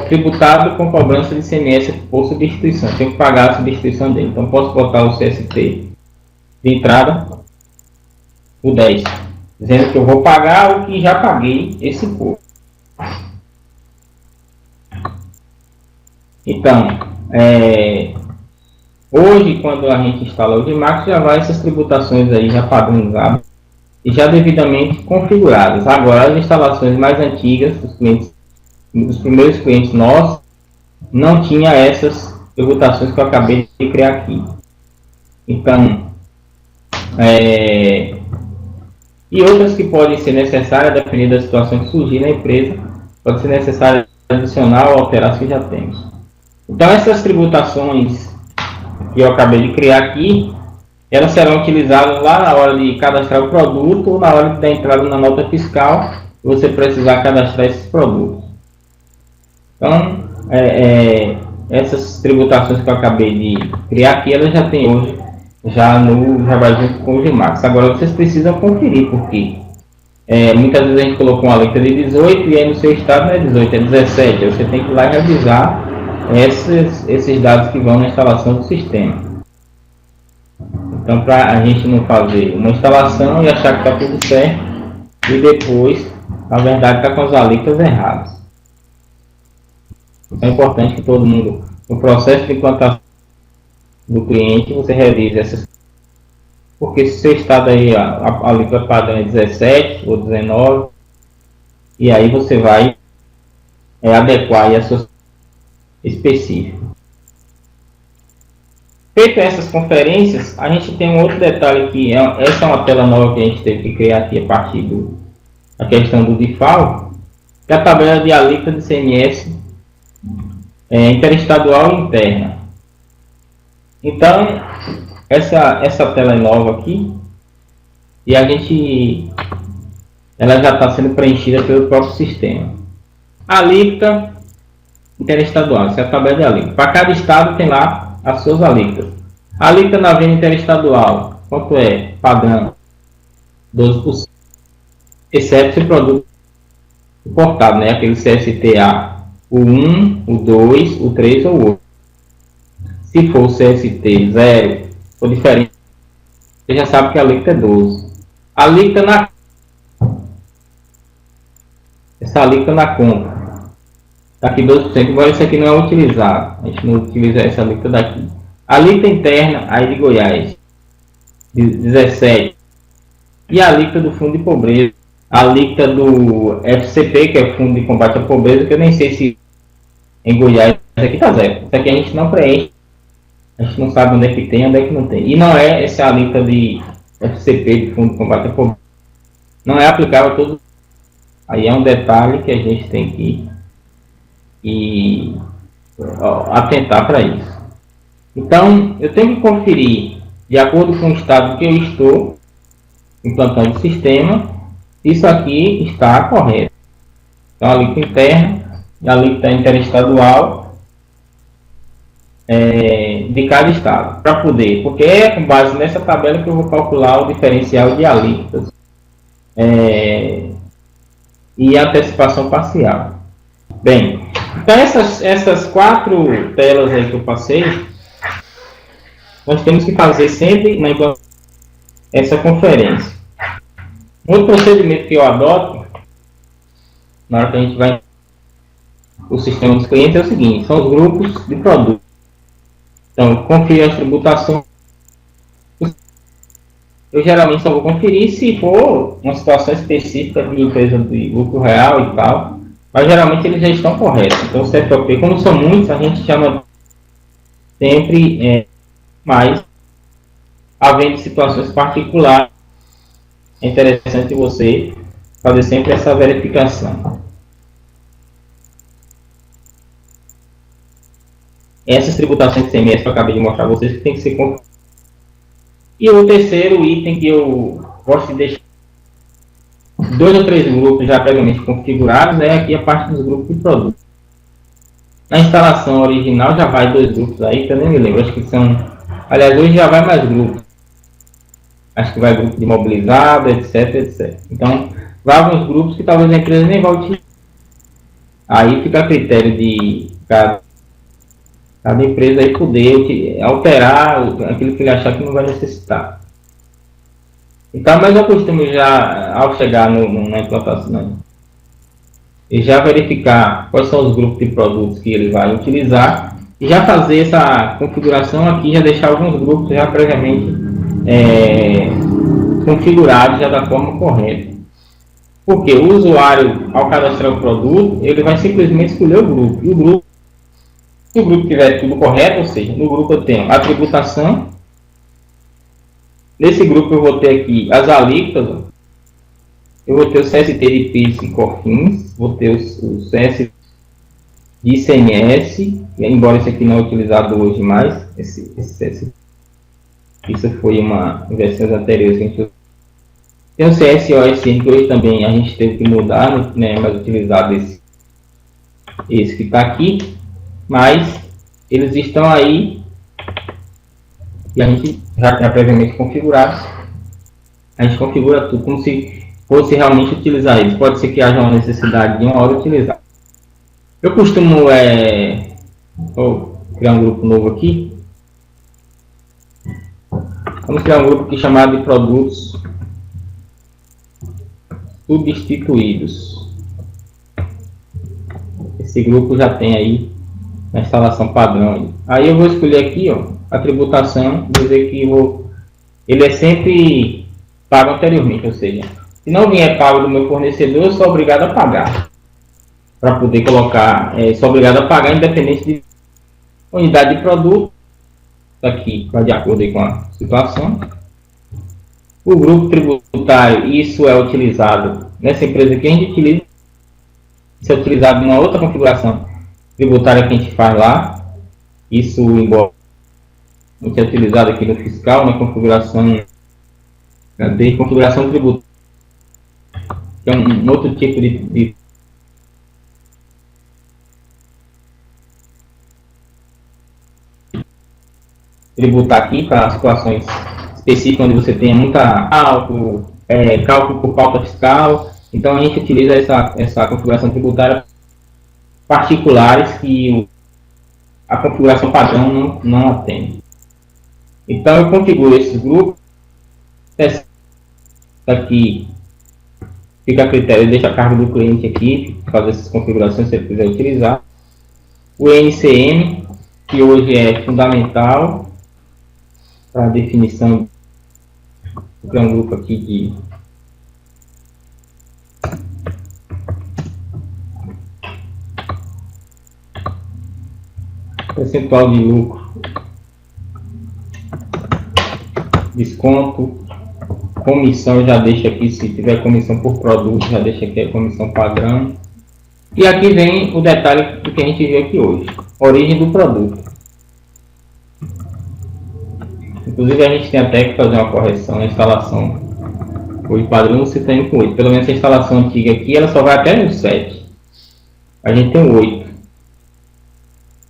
S1: tributado com cobrança de ICMS por substituição. Tenho que pagar a substituição dele. Então, posso botar o CST de entrada, o 10, dizendo que eu vou pagar o que já paguei esse imposto. Então, hoje, quando a gente instala o Audimax, já vai essas tributações aí já padronizadas e já devidamente configuradas. Agora, as instalações mais antigas, os primeiros clientes nossos, não tinha essas tributações que eu acabei de criar aqui. Então, e outras que podem ser necessárias, dependendo da situação que surgir na empresa, pode ser necessário adicionar ou alterar as que já temos. Então, essas tributações que eu acabei de criar aqui, elas serão utilizadas lá na hora de cadastrar o produto ou na hora de dar entrada na nota fiscal, você precisar cadastrar esses produtos. Então, essas tributações que eu acabei de criar aqui, elas já tem hoje, já vai junto com o Audimax. Agora, vocês precisam conferir, porque muitas vezes a gente colocou uma alíquota de 18 e aí no seu estado não é 18, é 17. Aí você tem que ir lá e revisar esses dados que vão na instalação do sistema. Então, para a gente não fazer uma instalação e achar que está tudo certo e depois, na verdade, está com as alíquotas erradas. Então, é importante que todo mundo, no processo de implantação do cliente, você revise essas. Porque se seu estado aí, a alíquota padrão é 17 ou 19, e aí você vai adequar aí as suas específico. Feito essas conferências, a gente tem um outro detalhe que essa é uma tela nova que a gente teve que criar aqui a partir da questão do DIFAL, que é a tabela de alíquota de ICMS interestadual e interna. Então, essa tela é nova aqui e ela já está sendo preenchida pelo próprio sistema. Alíquota interestadual, essa é a tabela de alíquota. Para cada estado tem lá as suas alíquotas. A alíquota na venda interestadual, quanto é? Padrão, 12%. Exceto se o produto importado, né? Aquele CSTA, o 1, o 2, o 3 ou o 8. Se for o CST 0, for diferente, você já sabe que a alíquota é 12. A alíquota na essa alíquota na compra. Está aqui 12%, embora isso aqui não é utilizado. A gente não utiliza essa alíquota daqui. A alíquota interna, aí de Goiás, 17%. E a alíquota do Fundo de Pobreza. A alíquota do FCP, que é o Fundo de Combate à Pobreza, que eu nem sei se em Goiás isso aqui está zero. Isso aqui a gente não preenche. A gente não sabe onde é que tem, onde é que não tem. E não é essa alíquota de FCP, de Fundo de Combate à Pobreza. Não é aplicável a todo. Aí é um detalhe que a gente tem que atentar para isso. Então, eu tenho que conferir, de acordo com o estado que eu estou implantando o sistema, se isso aqui está correto. Então, a alíquota interna e a alíquota interestadual de cada estado, para poder, porque é com base nessa tabela que eu vou calcular o diferencial de alíquotas e a antecipação parcial. Bem, então essas 4 telas aí que eu passei, nós temos que fazer sempre essa conferência. Outro procedimento que eu adoto, na hora que a gente vai o sistema dos clientes, é o seguinte: são os grupos de produtos. Então, confiro as tributações. Eu geralmente só vou conferir se for uma situação específica de empresa de lucro real e tal, mas geralmente eles já estão corretos. Então, o CFOP, como são muitos, a gente chama sempre mais, havendo situações particulares, é interessante você fazer sempre essa verificação. Essas tributações de ICMS que eu acabei de mostrar a vocês que tem que ser conferidas. E o terceiro item que eu gosto de deixar 2 ou 3 grupos já previamente configurados é aqui a parte dos grupos de produtos. Na instalação original já vai 2 grupos aí, que eu nem me lembro, acho que são... Aliás, hoje já vai mais grupos. Acho que vai grupo de mobilizado, etc, etc. Então, vai alguns grupos que talvez a empresa nem vá utilizar. Aí fica a critério de cada empresa aí poder alterar aquilo que ele achar que não vai necessitar. Então, mas eu costumo já, ao chegar na implantação, e já verificar quais são os grupos de produtos que ele vai utilizar e já fazer essa configuração aqui, já deixar alguns grupos já previamente configurados já da forma correta. Porque o usuário, ao cadastrar o produto, ele vai simplesmente escolher o grupo. E o grupo, se o grupo tiver tudo correto, ou seja, no grupo eu tenho a tributação. Nesse grupo eu vou ter aqui as alíquotas. Eu vou ter o CST de PIS e COFINS. Vou ter o CST de ICMS. Embora isso aqui não é utilizado hoje mais. Esse CST. Isso foi uma versões anteriores. Tem o CSOSN, que hoje também a gente teve que mudar, né, mais utilizado esse que está aqui. Mas eles estão aí e a gente já previamente configurado. A gente configura tudo como se fosse realmente utilizar eles. Pode ser que haja uma necessidade de uma hora utilizar. Eu costumo vou criar um grupo novo aqui. Vamos criar um grupo aqui chamado de produtos substituídos. Esse grupo já tem aí a instalação padrão. Aí eu vou escolher aqui, ó, a tributação, dizer que ele é sempre pago anteriormente, ou seja, se não vier pago do meu fornecedor, eu sou obrigado a pagar. Para poder colocar, sou obrigado a pagar independente de Unidade de produto, aqui vai de acordo aí com a situação. O grupo tributário, isso é utilizado nessa empresa que a gente utiliza, isso é utilizado em uma outra configuração tributária que a gente faz lá. Isso embora é utilizado aqui no fiscal, na configuração de configuração tributária, que é um outro tipo de tributar aqui para situações específicas onde você tenha muita cálculo por pauta fiscal. Então a gente utiliza essa configuração tributária particulares que a configuração padrão não atende. Então eu configuro esses grupos. Aqui fica a critério, deixa a cargo do cliente aqui, fazer essas configurações se ele quiser utilizar. O NCM, que hoje é fundamental para a definição de um grupo aqui de percentual de lucro, desconto, comissão, já deixa aqui, se tiver comissão por produto, já deixa aqui a comissão padrão. E aqui vem o detalhe do que a gente viu aqui hoje, origem do produto. Inclusive a gente tem até que fazer uma correção na instalação. O padrão você tem com 8, pelo menos a instalação antiga aqui, ela só vai até no 7. A gente tem 8.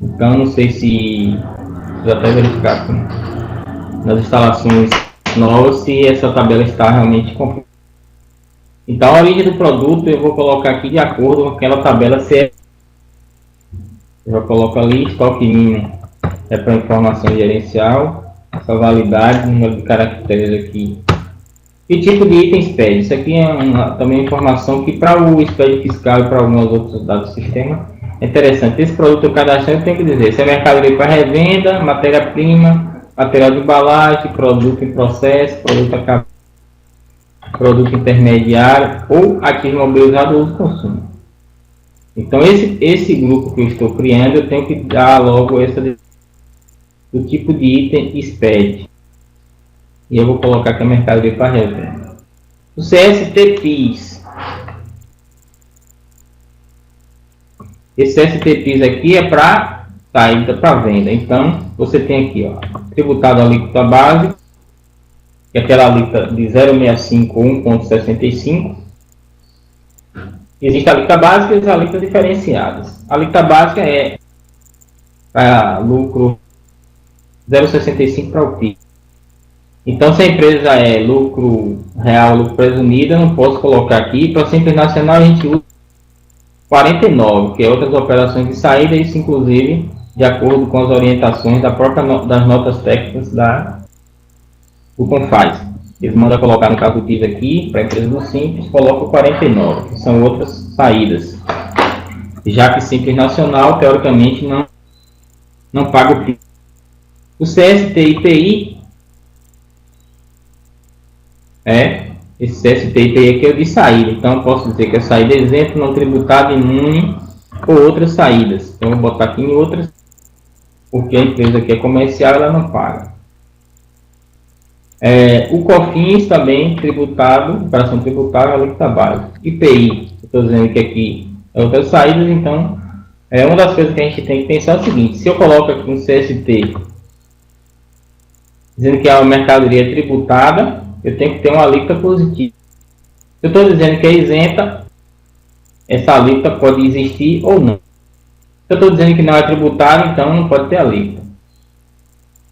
S1: Então não sei se vou até verificar nas instalações novas se essa tabela está realmente completa. Então a origem do produto eu vou colocar aqui de acordo com aquela tabela CE. Eu já coloco ali, estoque mínimo é para informação gerencial, essa validade, número de caracteres aqui. E tipo de item SPED. Isso aqui é também informação que para o SPED fiscal e para alguns outros dados do sistema é interessante. Esse produto eu cadastrei, eu tenho que dizer se é mercadoria para revenda, matéria-prima, material de embalagem, produto em processo, produto acabado, produto intermediário ou ativo imobilizado ou uso e consumo. Então esse grupo que eu estou criando, eu tenho que dar logo do tipo de item SPED. E eu vou colocar aqui a mercadoria para revenda. O CST PIS. Esse CST PIS aqui é para saída para venda. Então você tem aqui, ó, tributado a alíquota base, que é aquela alíquota de 0,65 ou 1,65. Existe a alíquota básica e as alíquotas diferenciadas. A alíquota básica é para lucro 0,65 para o PIS. Então, se a empresa é lucro real, lucro presumido, eu não posso colocar aqui. Para Simples Nacional, a gente usa 49, que é outras operações de saída, isso inclusive de acordo com as orientações das notas técnicas do Confaz. Eles mandam colocar no caso do PIS aqui, para a empresa do Simples, coloca o 49, que são outras saídas. Já que Simples Nacional, teoricamente, não paga o PIS. O CST IPI esse CST aqui é de saída, então eu posso dizer que é saída isenta, não tributada, imune ou outras saídas. Então eu vou botar aqui em outras, porque a empresa que é comercial ela não paga. O COFINS também tributado, operação tributária, alíquota básica. IPI, estou dizendo que aqui é outras saídas, então uma das coisas que a gente tem que pensar é o seguinte: se eu coloco aqui um CST dizendo que a mercadoria é tributada, eu tenho que ter uma alíquota positiva. Se eu estou dizendo que é isenta, essa alíquota pode existir ou não. Se eu estou dizendo que não é tributário, então não pode ter alíquota.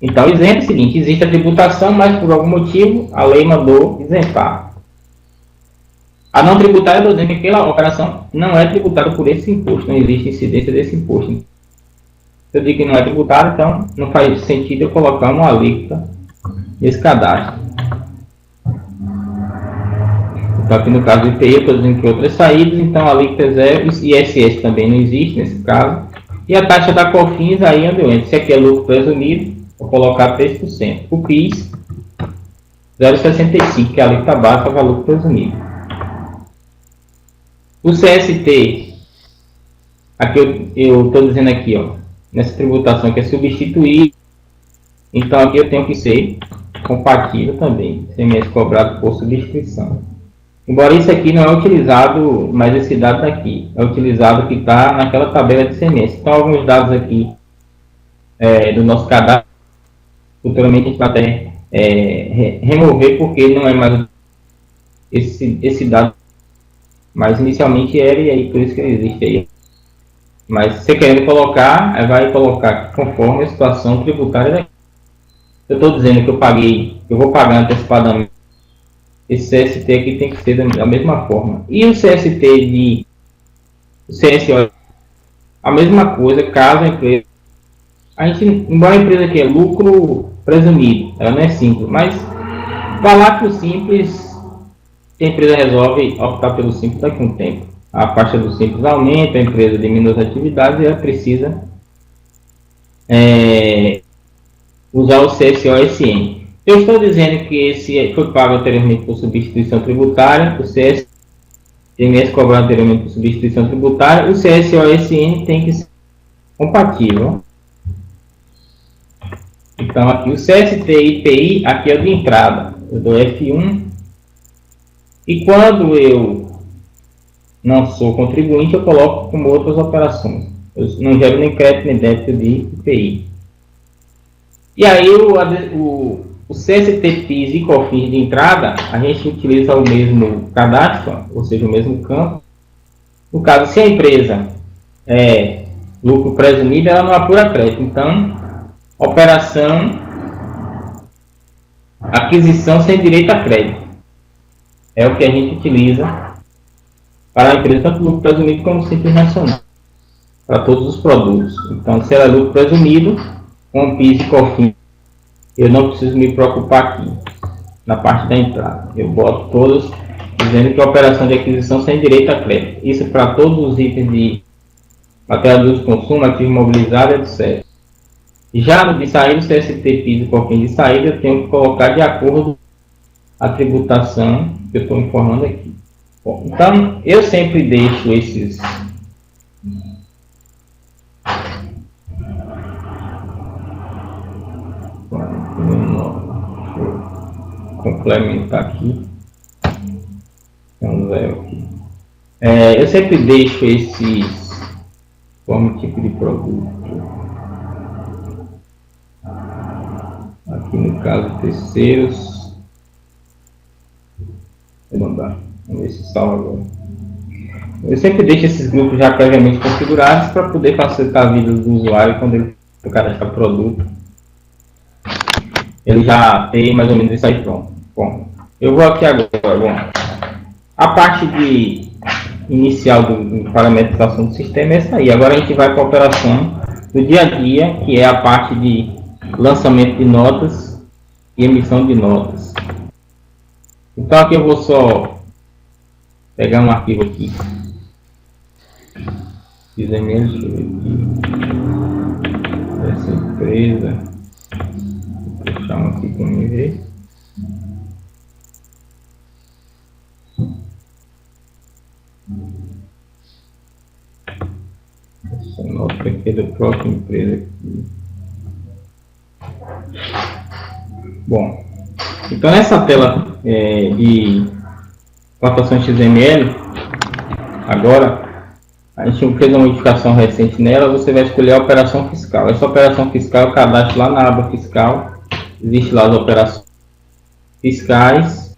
S1: Então, isenta é o seguinte: existe a tributação, mas por algum motivo a lei mandou isentar. A não tributária, eu estou dizendo que aquela operação não é tributada por esse imposto, não existe incidência desse imposto. Se eu digo que não é tributário, então não faz sentido eu colocar uma alíquota nesse cadastro. Então, aqui no caso do IPI, eu estou dizendo que outras saídas, então a alíquota é zero, e ISS também não existe nesse caso. E a taxa da COFINS aí onde eu entro. Se aqui é lucro presumido, vou colocar 3%. O PIS, 0,65, que é a alíquota básica para lucro presumido. O CST, aqui eu estou dizendo aqui, ó, nessa tributação que é substituir. Então aqui eu tenho que ser compatível também, ICMS cobrado por substituição. Embora isso aqui não é utilizado, mas esse dado daqui é utilizado que está naquela tabela de ICMS. Então alguns dados aqui do nosso cadastro, futuramente a gente vai até remover porque não é mais esse dado, mas inicialmente era, e aí por isso que ele existe aí. Mas se você querendo colocar, vai colocar conforme a situação tributária daqui. Eu estou dizendo que eu vou pagar antecipadamente. Esse CST aqui tem que ser da mesma forma. E o CST o CSO, a mesma coisa, caso a empresa. Embora a empresa aqui é lucro presumido, ela não é simples, mas falar que o simples, se a empresa resolve optar pelo simples daqui a um tempo. A faixa do simples aumenta, a empresa diminui as atividades e ela precisa usar o CSO-SM. Eu estou dizendo que esse foi pago anteriormente por substituição tributária, o CMS cobrado anteriormente por substituição tributária, o CSO-SM tem que ser compatível. Então aqui o CST IPI, aqui é o de entrada, eu dou F1, e quando eu não sou contribuinte, eu coloco como outras operações. Eu não gero nem crédito nem débito de IPI. E aí o CST PIS e COFINS de entrada, a gente utiliza o mesmo cadastro, ou seja, o mesmo campo. No caso, se a empresa é lucro presumido, ela não apura crédito. Então, operação, aquisição sem direito a crédito. É o que a gente utiliza para a empresa, tanto lucro presumido como simples nacional, para todos os produtos. Então, se ela é lucro presumido, com PIS e COFINS, eu não preciso me preocupar aqui, na parte da entrada. Eu boto todos dizendo que é operação de aquisição sem direito a crédito. Isso para todos os itens de material de uso e consumo, ativo imobilizado, etc. Já no de saída, o CST PIS e COFINS de saída, eu tenho que colocar de acordo a tributação que eu estou informando aqui. Bom, então, eu sempre deixo esses complementar aqui. Então, zero aqui. Eu sempre deixo esses como tipo de produto. Aqui no caso, terceiros. Vou mandar. Vamos ver se salva agora. Eu sempre deixo esses grupos já previamente configurados para poder facilitar a vida do usuário quando ele cadastrar o produto. Ele já tem mais ou menos isso aí pronto. Bom, eu vou aqui agora. Bom, a parte de inicial do parametrização do sistema é essa aí. Agora a gente vai para a operação do dia a dia, que é a parte de lançamento de notas e emissão de notas. Então aqui eu vou só pegar um arquivo aqui. XML, deixa eu ver aqui. Essa empresa. Vou puxar um aqui para me ver. Essa nota aqui é da própria empresa aqui. Bom, então nessa tela de plantação XML, agora a gente fez uma modificação recente nela, você vai escolher a operação fiscal. Essa operação fiscal eu cadastro lá na aba fiscal, existe lá as operações fiscais,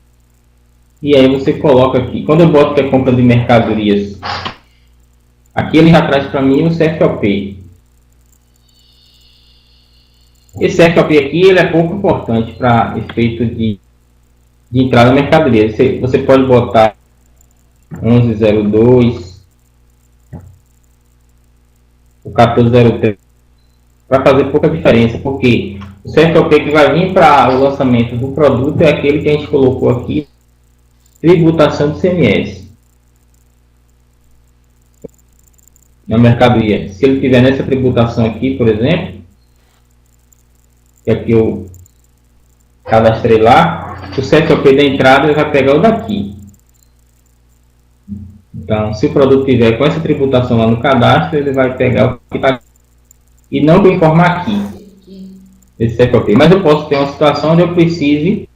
S1: e aí você coloca aqui. Quando eu boto que é compra de mercadorias, aqui ele já traz para mim o CFOP. Esse CFOP aqui ele é pouco importante para efeito de entrada na mercadoria. Você pode botar 1102, o 1403, vai fazer pouca diferença, porque o CFOP que vai vir para o lançamento do produto é aquele que a gente colocou aqui, tributação de CMS na mercadoria. Se ele tiver nessa tributação aqui, por exemplo, que aqui eu cadastrei lá, o CFOP da entrada ele vai pegar o daqui. Então, se o produto tiver com essa tributação lá no cadastro, ele vai pegar o que está. e não vou informar aqui esse CFOP. Mas eu posso ter uma situação onde eu precise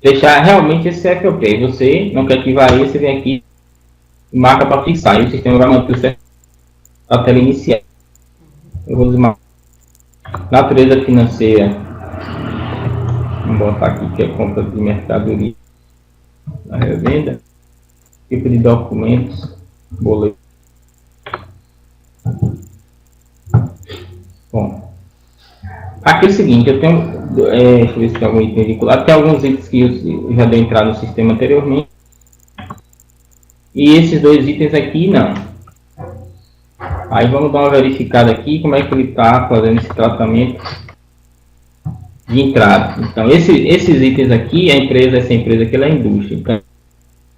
S1: deixar realmente esse CFOP. Você não quer ativar ele, você vem aqui e marca para fixar. E o sistema vai manter o CFOP na tela inicial. Eu vou desmarcar. Natureza financeira. Vamos botar aqui que é compra de mercadoria. A revenda. Tipo de documentos. Boleto. Bom. Aqui é o seguinte, eu tenho, deixa eu ver se tem algum item vinculado, tem alguns itens que eu já dei entrada no sistema anteriormente, e esses dois itens aqui não. Aí vamos dar uma verificada aqui, como é que ele está fazendo esse tratamento de entrada. Então, esses itens aqui, essa empresa aqui, ela é indústria, então,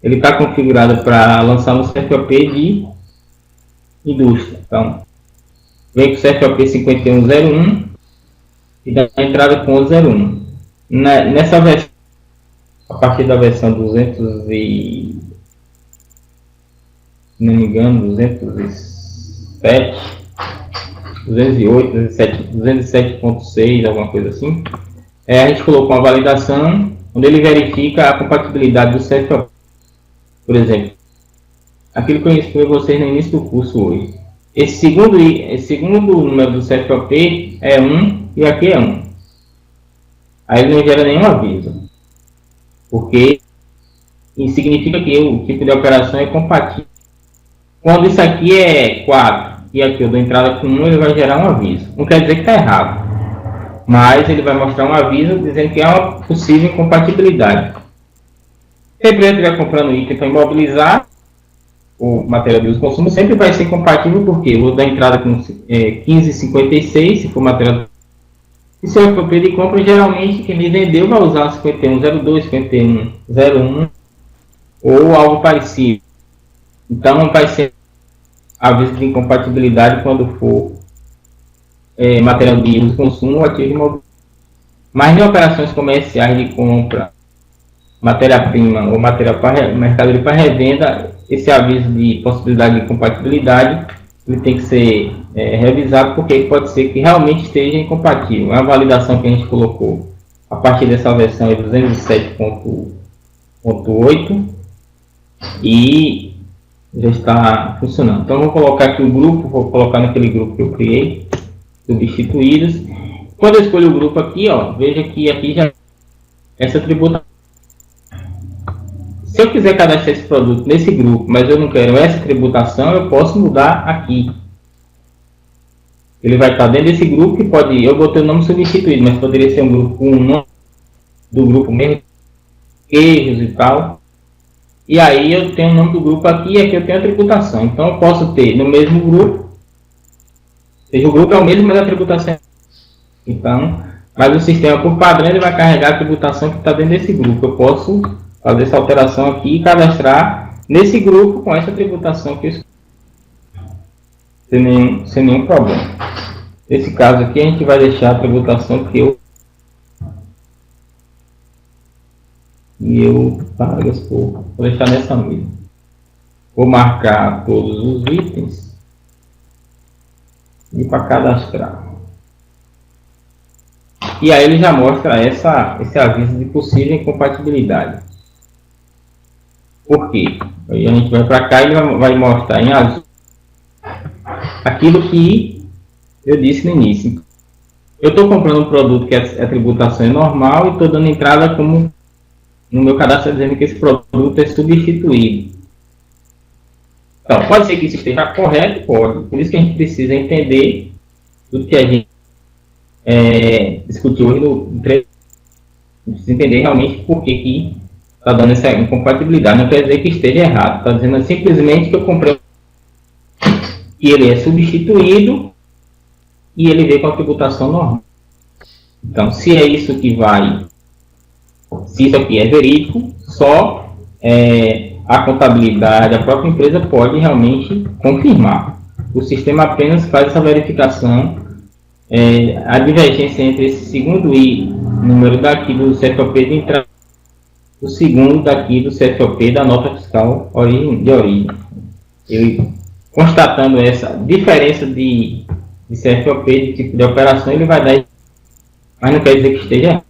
S1: ele está configurado para lançar no CFOP de indústria. Então, vem com o CFOP 5101, e dá entrada com o 01. Nessa versão, a partir da versão 200 e, se não me engano, 207, 208, 207.6, alguma coisa assim, a gente colocou uma validação onde ele verifica a compatibilidade do CFOP. Por exemplo, aquilo que eu expliquei para vocês no início do curso hoje. Esse segundo número do CFOP é 1 e aqui é 1. Aí ele não gera nenhum aviso, porque isso significa que o tipo de operação é compatível. Quando isso aqui é 4 e aqui eu dou entrada com 1, ele vai gerar um aviso. Não quer dizer que está errado, mas ele vai mostrar um aviso dizendo que é uma possível incompatibilidade. Se a empresa estiver comprando item para imobilizar, o material de uso e consumo sempre vai ser compatível, porque eu vou dar entrada com 15,56, se for material. E se eu for de compra, geralmente quem me vendeu vai usar 5102, 5101 ou algo parecido. Então vai ser aviso de incompatibilidade quando for material de uso e consumo ou ativo imobiliário. Mas em operações comerciais de compra, matéria-prima ou mercadoria para revenda, esse aviso de possibilidade de incompatibilidade ele tem que ser revisado, porque pode ser que realmente esteja incompatível. É uma validação que a gente colocou a partir dessa versão 207.8 e já está funcionando. Então vou colocar aqui o grupo, vou colocar naquele grupo que eu criei, substituídos. Quando eu escolho o grupo aqui, ó, veja que aqui já essa tributação. Se eu quiser cadastrar esse produto nesse grupo, mas eu não quero essa tributação, eu posso mudar aqui. Ele vai estar dentro desse grupo que pode, eu botei o nome substituído, mas poderia ser um grupo com um nome do grupo mesmo, queijos e tal. E aí eu tenho o nome do grupo aqui e aqui eu tenho a tributação. Então eu posso ter no mesmo grupo, seja o grupo é o mesmo, mas a tributação é. Então, mas o sistema por padrão ele vai carregar a tributação que está dentro desse grupo. Eu posso fazer essa alteração aqui e cadastrar nesse grupo com essa tributação que eu escolhi, sem nenhum problema. Nesse caso aqui a gente vai deixar a tributação que eu pago as pouco. Vou deixar nessa mesma. Vou marcar todos os itens e para cadastrar. E aí ele já mostra esse aviso de possível incompatibilidade. Por quê? Aí a gente vai para cá e ele vai mostrar em azul aquilo que eu disse no início. Eu estou comprando um produto que a tributação é normal e estou dando entrada como no meu cadastro dizendo que esse produto é substituído. Então, pode ser que isso esteja correto, pode. Por isso que a gente precisa entender tudo que a gente discutiu hoje no treino. Precisa entender realmente por que está dando essa incompatibilidade. Não quer dizer que esteja errado. Está dizendo simplesmente que eu comprei e ele é substituído e ele veio com a tributação normal. Então, se é isso que vai, se isso aqui é verídico, só a contabilidade, a própria empresa pode realmente confirmar. O sistema apenas faz essa verificação, a divergência entre esse segundo número daqui do CFOP de entrada, o segundo daqui do CFOP da nota fiscal de origem. Constatando essa diferença de de CFOP, de tipo de operação, ele vai dar, mas não quer dizer que esteja.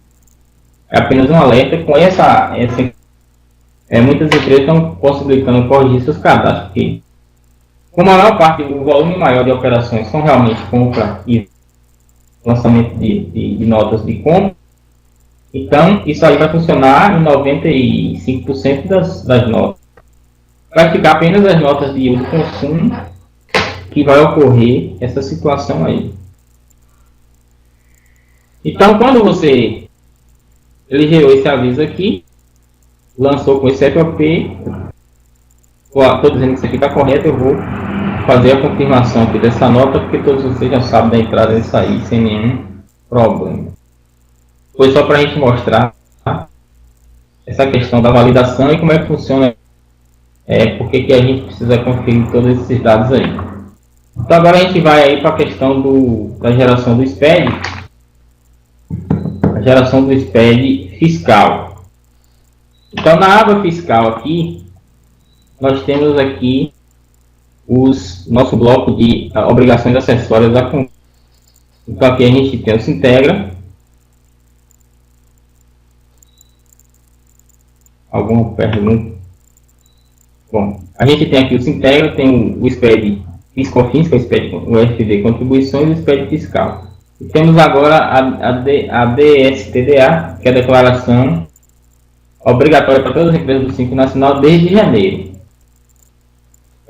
S1: É apenas um alerta com muitas empresas estão possibilitando corrigir seus cadastros, porque como a maior parte, o volume maior de operações são realmente compra e lançamento de notas de compra, então isso aí vai funcionar em 95% das notas. Vai ficar apenas as notas de uso e consumo que vai ocorrer essa situação aí. Então, quando você ele gerou esse aviso aqui, lançou com esse FOP, estou dizendo que isso aqui está correto, eu vou fazer a confirmação aqui dessa nota, porque todos vocês já sabem da entrada e sair sem nenhum problema. Foi só para a gente mostrar essa questão da validação e como é que funciona, por que a gente precisa conferir todos esses dados aí. Então agora a gente vai aí para a questão da geração do SPED, a geração do SPED fiscal. Então na aba fiscal aqui, nós temos aqui nosso bloco de obrigações acessórias da conta. Então aqui a gente tem o Sintegra. Alguma pergunta? Bom, a gente tem aqui o Sintegra, tem o SPED Fiscofins, que é o FD Contribuições e o SPED Fiscal. E temos agora a DSTDA, que é a declaração obrigatória para todas as empresas do Simples Nacional desde janeiro.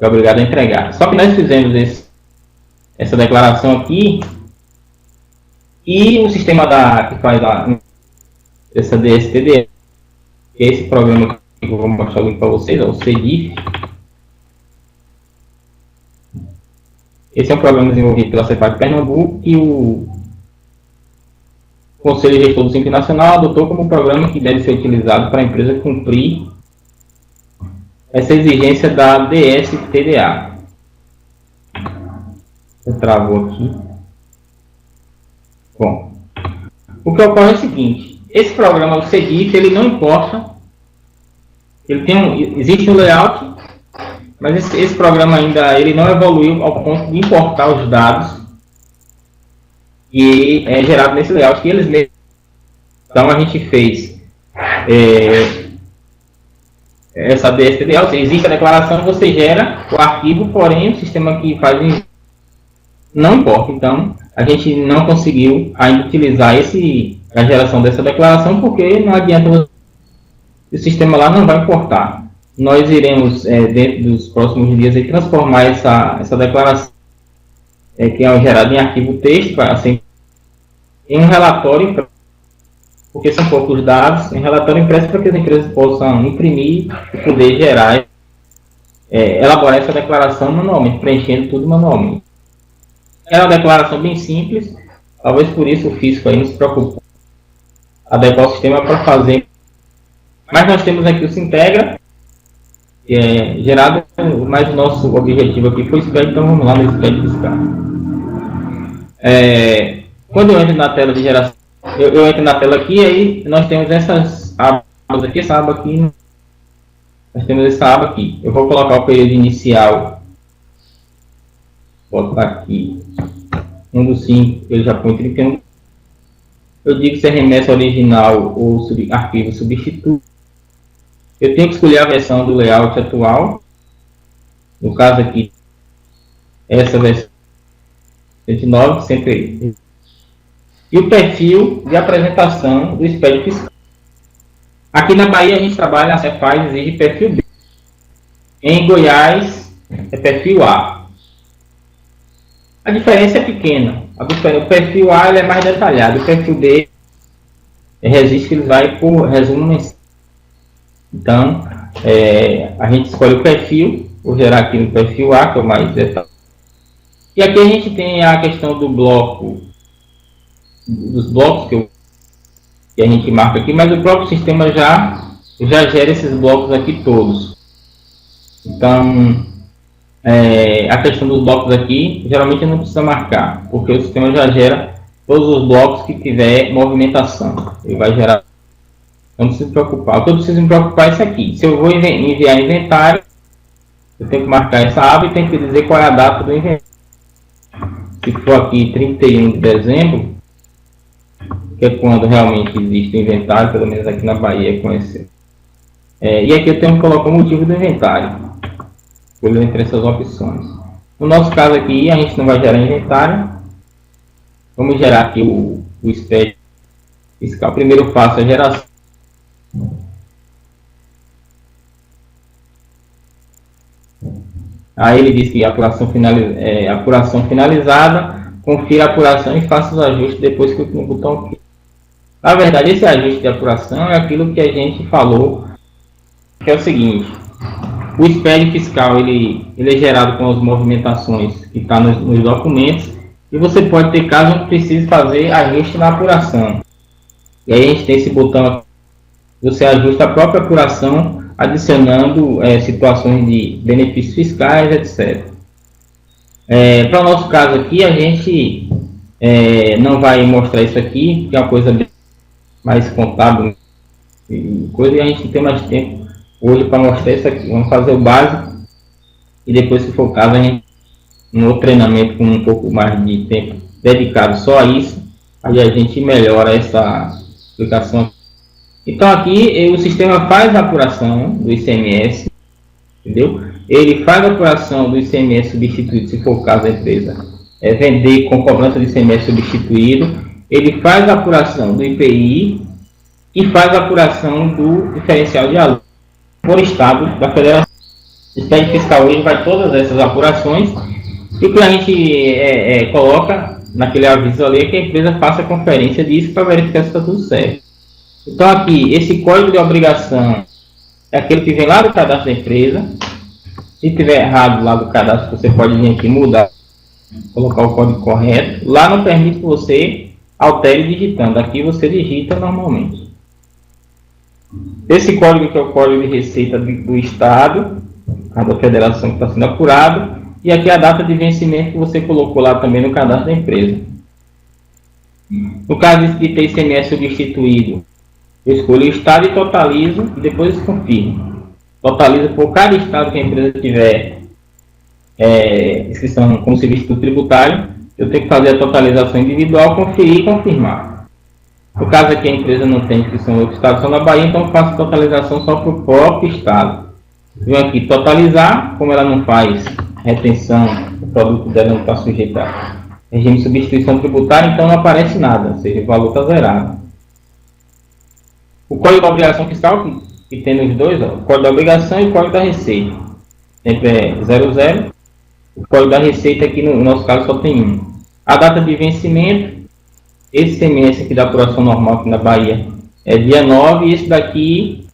S1: É obrigado a entregar. Só que nós fizemos essa declaração aqui e o sistema que faz essa DSTDA, que é esse programa que eu vou mostrar aqui para vocês, o CEDIF. Esse é um programa desenvolvido pela CEPAC Pernambuco e o Conselho Gestor do Simples Nacional adotou como um programa que deve ser utilizado para a empresa cumprir essa exigência da DSTDA. Eu travou aqui. Bom, o que ocorre é o seguinte: esse programa, o CEDIF, ele não importa. Existe um layout, mas esse programa ainda ele não evoluiu ao ponto de importar os dados que é gerado nesse layout que eles mesmos. Então a gente fez essa DSTDA, ou seja, existe a declaração, você gera o arquivo, porém o sistema que faz não importa. Então a gente não conseguiu ainda utilizar a geração dessa declaração, porque não adianta, o sistema lá não vai importar. Nós iremos, dentro dos próximos dias, transformar essa declaração, que é gerada em arquivo texto, assim, em um relatório, porque são poucos dados, em relatório impresso para que as empresas possam imprimir e poder gerar, elaborar essa declaração manualmente, preenchendo tudo manualmente. É uma declaração bem simples, talvez por isso o fisco aí não se preocupou adequar o sistema para fazer. Mas nós temos aqui o Sintegra, que é gerado, mas o nosso objetivo aqui foi SPED, então vamos lá no SPED fiscal. Quando eu entro na tela de geração, eu entro na tela aqui, aí nós temos essas abas aqui, essa aba aqui, nós temos essa aba aqui. Eu vou colocar o período inicial, botar aqui, 1 do 5, ele já põe 31. Eu digo se é remessa original ou arquivo substituto. Eu tenho que escolher a versão do layout atual. No caso aqui, essa versão 109, sempre. E o perfil de apresentação do SPED fiscal. Aqui na Bahia a gente trabalha, a Cefaz exige perfil B. Em Goiás é perfil A. A diferença é pequena. O perfil A ele é mais detalhado. O perfil B resiste que ele vai por resumo mensal. Então, a gente escolhe o perfil. Vou gerar aqui no perfil A, que é o mais detalhado. E aqui a gente tem a questão do bloco, dos blocos que a gente marca aqui, mas o próprio sistema já gera esses blocos aqui todos. Então, a questão dos blocos aqui, geralmente não precisa marcar, porque o sistema já gera todos os blocos que tiver movimentação. Ele vai gerar. Não precisa se preocupar. O que eu preciso me preocupar é isso aqui. Se eu vou enviar inventário, eu tenho que marcar essa aba e tenho que dizer qual é a data do inventário. se for aqui 31 de dezembro, que é quando realmente existe o inventário, pelo menos aqui na Bahia com esse. E aqui eu tenho que colocar o motivo do inventário, escolhendo entre essas opções. No nosso caso aqui, a gente não vai gerar inventário. Vamos gerar aqui o SPED fiscal. Primeiro passo é a geração. Aí ele diz que a apuração, apuração finalizada, confira a apuração e faça os ajustes depois que o botão aqui. Na verdade, esse ajuste de apuração é aquilo que a gente falou, que é o seguinte: o SPED fiscal ele é gerado com as movimentações que está nos documentos, e você pode ter caso onde precise fazer ajuste na apuração. E aí a gente tem esse botão aqui, você ajusta a própria apuração, adicionando situações de benefícios fiscais, etc. Para o nosso caso aqui, a gente não vai mostrar isso aqui, que é uma coisa mais contábil e coisa, e a gente tem mais tempo hoje para mostrar isso aqui. Vamos fazer o básico e depois, se for o caso, a gente, um outro treinamento com um pouco mais de tempo dedicado só a isso, aí a gente melhora essa explicação. Então aqui o sistema faz a apuração do ICMS, entendeu? Ele faz a apuração do ICMS substituído, se for o caso da empresa vender com cobrança de ICMS substituído. Ele faz a apuração do IPI e faz a apuração do diferencial de aluno por estado da federação. O SPED fiscal hoje vai todas essas apurações, e o que a gente coloca naquele aviso ali é que a empresa faça conferência disso para verificar se está tudo certo. Então aqui, esse código de obrigação é aquele que vem lá do cadastro da empresa. Se tiver errado lá do cadastro, você pode vir aqui mudar, colocar o código correto. Lá não permite que você altere digitando, aqui você digita normalmente. Esse código que é o código de receita do estado, a da federação que está sendo apurado, e aqui a data de vencimento que você colocou lá também no cadastro da empresa. No caso de ter ICMS substituído, eu escolho o estado e totalizo, e depois confirmo. Totalizo por cada estado que a empresa tiver inscrição como substituto tributário, eu tenho que fazer a totalização individual, conferir e confirmar. No caso aqui a empresa não tem inscrição em outro estado, só na Bahia, então eu faço totalização só para o próprio estado. Venho aqui totalizar, como ela não faz retenção, o produto dela não está sujeito a regime de substituição tributária, então não aparece nada, ou seja, o valor está zerado. O código da obrigação fiscal, que tem nos dois, o código da obrigação e o código da receita. Sempre é 00. O código da receita aqui no nosso caso só tem um. A data de vencimento, esse ICMS aqui da apuração normal aqui na Bahia é dia 9, e esse daqui,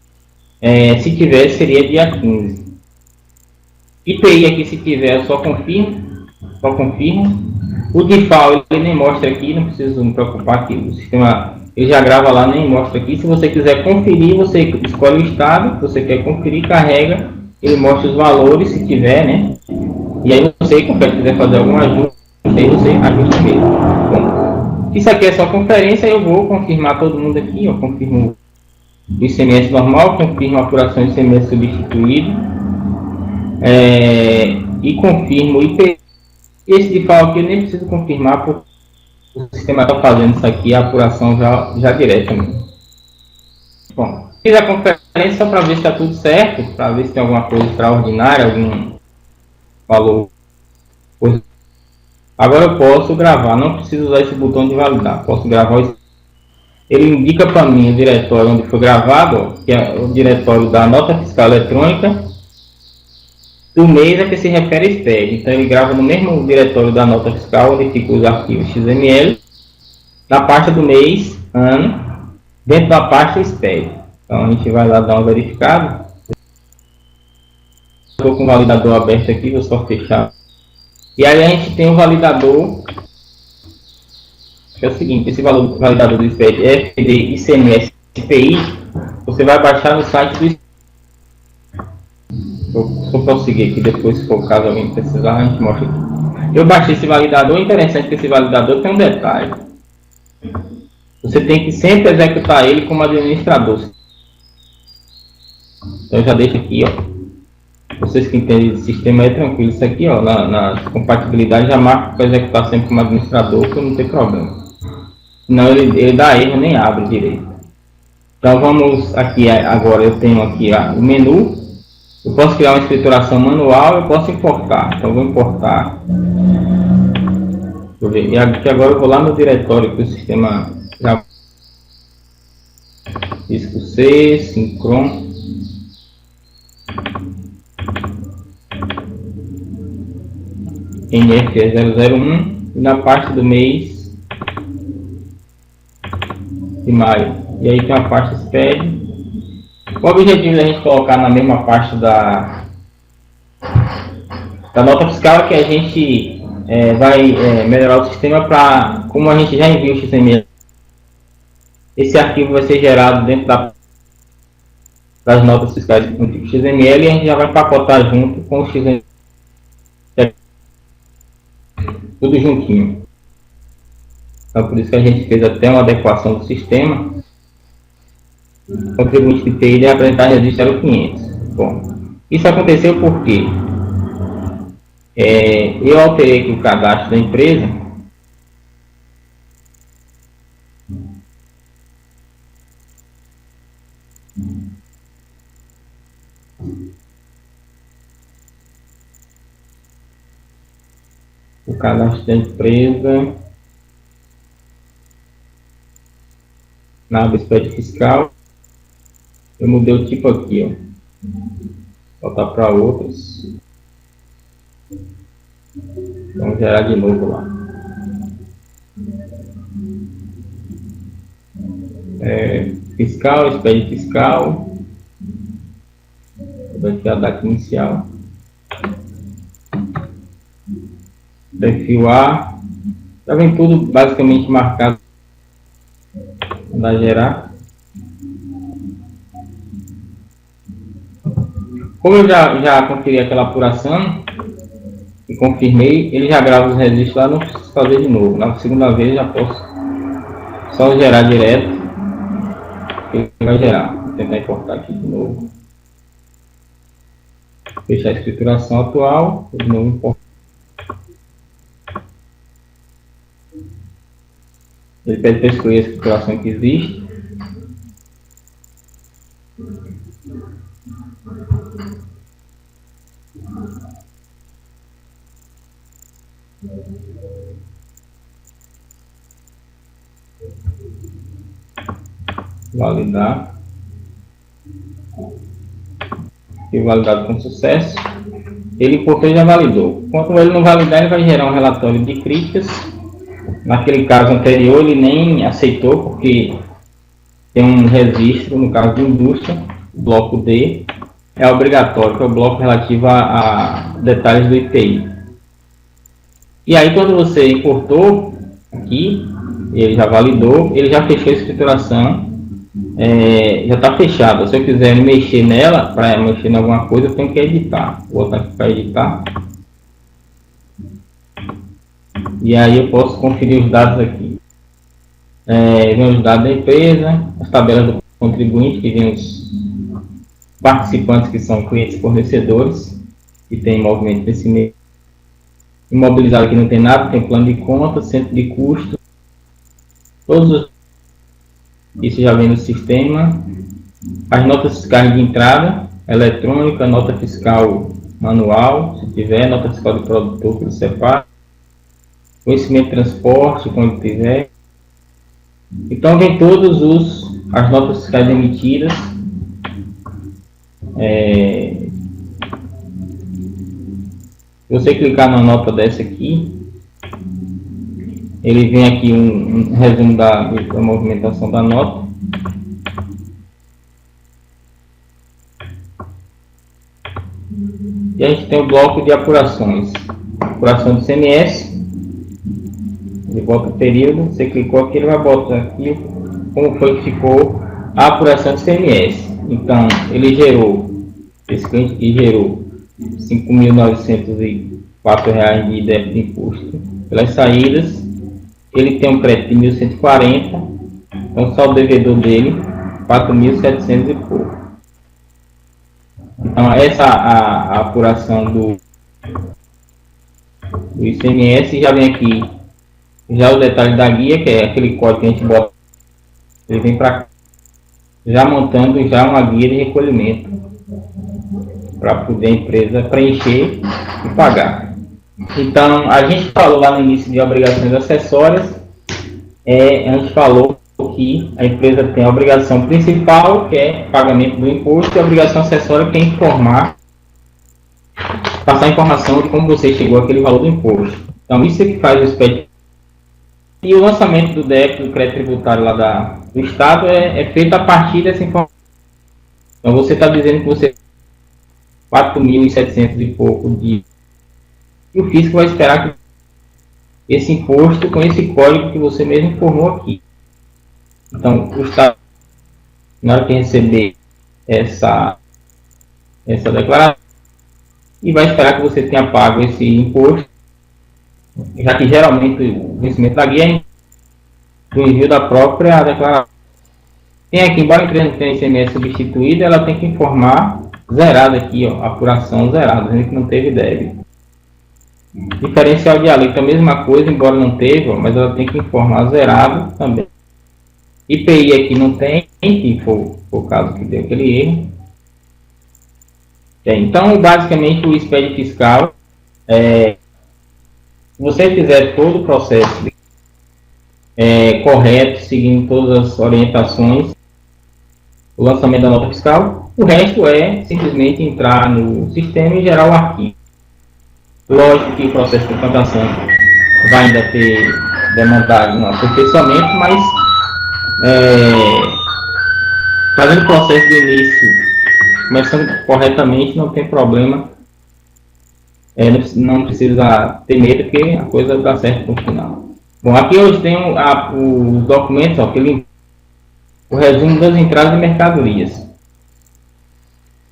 S1: se tiver, seria dia 15. IPI aqui, se tiver, só confirma. O DIFAL ele nem mostra aqui, não preciso me preocupar que o sistema ele já grava lá, nem mostra aqui. Se você quiser conferir, você escolhe o estado que você quer conferir, carrega, ele mostra os valores, se tiver, né? E aí você, quando quiser fazer algum ajuste, aí você ajusta mesmo. Bom, isso aqui é só conferência, eu vou confirmar todo mundo aqui, eu confirmo o ICMS normal, confirmo a apuração de ICMS substituído, e confirmo o IP. Esse de FAO aqui eu nem preciso confirmar, porque o sistema está fazendo isso aqui, a apuração já diretamente. Bom, fiz a conferência só para ver se está tudo certo, para ver se tem alguma coisa extraordinária, algum valor. Agora eu posso gravar, não preciso usar esse botão de validar, posso gravar. Ele indica para mim o diretório onde foi gravado, ó, que é o diretório da nota fiscal eletrônica do mês a que se refere a SPED. Então ele grava no mesmo diretório da nota fiscal, onde ficam os arquivos XML, na pasta do mês, ano, dentro da pasta SPED. Então a gente vai lá dar uma verificada. Estou com o validador aberto aqui, vou só fechar. E aí a gente tem o validador, que é o seguinte: esse validador do SPED é FD ICMS IPI, você vai baixar no site do SPED. Vou prosseguir aqui, depois, se for o caso alguém precisar, a gente mostra aqui. Eu baixei esse validador. Interessante que esse validador tem um detalhe: você tem que sempre executar ele como administrador. Então eu já deixo aqui, ó, Vocês que entendem de sistema é tranquilo. Isso aqui, ó, na compatibilidade já marca para executar sempre como administrador, que não tem problema. Senão ele dá erro, nem abre direito. Então vamos aqui, agora eu tenho aqui o menu. Eu posso criar uma escrituração manual, eu posso importar. Então eu vou importar. Deixa eu ver. E aqui agora eu vou lá no diretório que o sistema já disco C, Synchron. NF é 001 e na parte do mês de maio. E aí tem a pasta SPED. O objetivo da gente colocar na mesma pasta da nota fiscal é que a gente vai melhorar o sistema para, como a gente já enviou o XML, esse arquivo vai ser gerado dentro das notas fiscais com tipo XML e a gente já vai pacotar junto com o XML. Tudo juntinho. Então por isso que a gente fez até uma adequação do sistema. O contribuinte de TI deve apresentar registro 0500. Bom, isso aconteceu porque eu alterei aqui o cadastro da empresa. O cadastro da empresa na aba SPED fiscal. Eu mudei o tipo aqui, ó. Vou voltar para outros. Vamos gerar de novo lá. Fiscal, SPED fiscal. Vai ter a data inicial. Perfil A. Já vem tudo basicamente marcado. Vai gerar. Como eu já conferi aquela apuração e confirmei, ele já grava os registros lá, não preciso fazer de novo. Na segunda vez já posso só gerar direto. Ele vai gerar. Vou tentar importar aqui de novo. Fechar a escrituração atual. De novo importar. Ele pede para escolher a escrituração que existe. Validar. E validado com sucesso. Ele importou e já validou. Quando ele não validar, ele vai gerar um relatório de críticas. Naquele caso anterior, ele nem aceitou, porque tem um registro, no caso de indústria, bloco D, é obrigatório, que é o bloco relativo a detalhes do IPI. E aí, quando você importou aqui, ele já validou, ele já fechou a escrituração, já está fechada. Se eu quiser mexer nela, para mexer em alguma coisa, eu tenho que editar. Vou voltar aqui para editar. E aí eu posso conferir os dados aqui. Vem os dados da empresa, as tabelas do contribuinte, que vem os participantes que são clientes fornecedores, que tem movimento desse mês. Imobilizado aqui não tem nada, tem plano de conta, centro de custo, isso já vem no sistema. As notas fiscais de entrada, eletrônica, nota fiscal manual, se tiver, nota fiscal de produtor que ele separa, conhecimento de transporte, quando tiver. Então vem todas as notas fiscais emitidas. Se você clicar na nota dessa aqui, ele vem aqui um resumo da movimentação da nota. E a gente tem o bloco de apurações. Apuração do CMS. Ele bota o período, você clicou aqui, ele vai botar aqui como foi que ficou a apuração do CMS. Então, ele gerou, esse cliente que gerou R$ 5.904 de débito de imposto pelas saídas. Ele tem um crédito de 1.140, então só o devedor dele, 4.700 e pouco. Então, essa a apuração do ICMS já vem aqui, já o detalhe da guia, que é aquele código que a gente bota, ele vem para cá, já montando já uma guia de recolhimento para poder a empresa preencher e pagar. Então, a gente falou lá no início de obrigações acessórias, a gente falou que a empresa tem a obrigação principal, que é pagamento do imposto, e a obrigação acessória, que é informar, passar a informação de como você chegou àquele valor do imposto. Então, isso é que faz o SPED. E o lançamento do débito do crédito tributário lá do Estado é feito a partir dessa informação. Então, você está dizendo que você 4.700 e pouco de... E o fisco vai esperar que esse imposto com esse código que você mesmo informou aqui. Então, o Estado, na hora que receber essa declaração, e vai esperar que você tenha pago esse imposto, já que geralmente o vencimento da guia é do envio da própria declaração. Tem aqui, embora a empresa não tenha ICMS substituído, ela tem que informar zerado aqui, ó, apuração zerada, dizendo que não teve débito. Diferencial de alíquota, a mesma coisa, embora não teve, ó, mas ela tem que informar zerado também. IPI aqui não tem, que foi o caso que deu aquele erro. Então, basicamente, o SPED fiscal, se você fizer todo o processo correto, seguindo todas as orientações, o lançamento da nota fiscal, o resto é simplesmente entrar no sistema e gerar o arquivo. Lógico que o processo de implantação vai ainda ter demandado um aperfeiçoamento, mas fazendo o processo do início, começando corretamente, não tem problema, não precisa ter medo, porque a coisa dá certo no final. Bom, aqui hoje tem os documentos, ó, o resumo das entradas de mercadorias.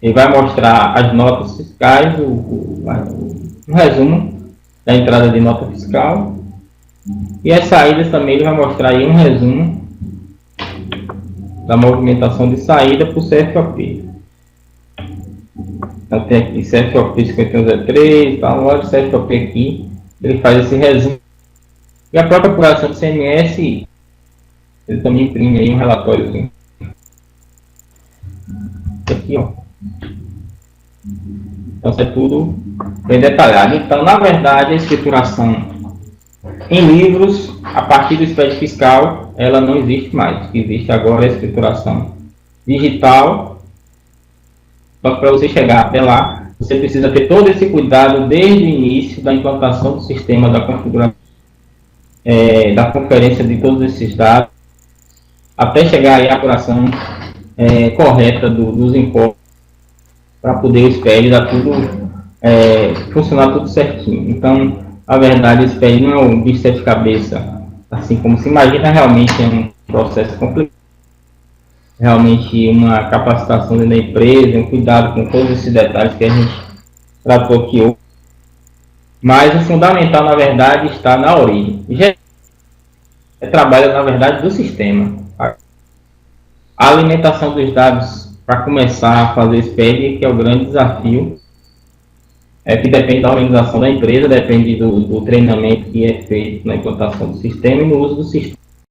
S1: Ele vai mostrar as notas fiscais, o resumo da entrada de nota fiscal, e as saídas também ele vai mostrar aí um resumo da movimentação de saída por CFOP. Então tem aqui CFOP 5103, tal, olha o CFOP aqui, ele faz esse resumo. E a própria apuração do CMS, ele também imprime aí um relatório. Aqui, ó. Então isso é tudo bem detalhado. Então, na verdade, a escrituração em livros, a partir do SPED fiscal, ela não existe mais. O que existe agora é a escrituração digital. Só que para você chegar até lá, você precisa ter todo esse cuidado desde o início da implantação do sistema, da configuração, da conferência de todos esses dados, até chegar aí à apuração correta dos impostos, para poder o SPED dar tudo, funcionar tudo certinho. Então, a verdade, o SPED não é um bicho de sete cabeças, assim como se imagina, realmente é um processo complicado, realmente uma capacitação dentro da empresa, um cuidado com todos esses detalhes que a gente tratou aqui hoje. Mas o fundamental, na verdade, está na origem. Trabalho, na verdade, do sistema. A alimentação dos dados para começar a fazer SPED, que é o grande desafio, que depende da organização da empresa, depende do treinamento que é feito na implantação do sistema e no uso do sistema.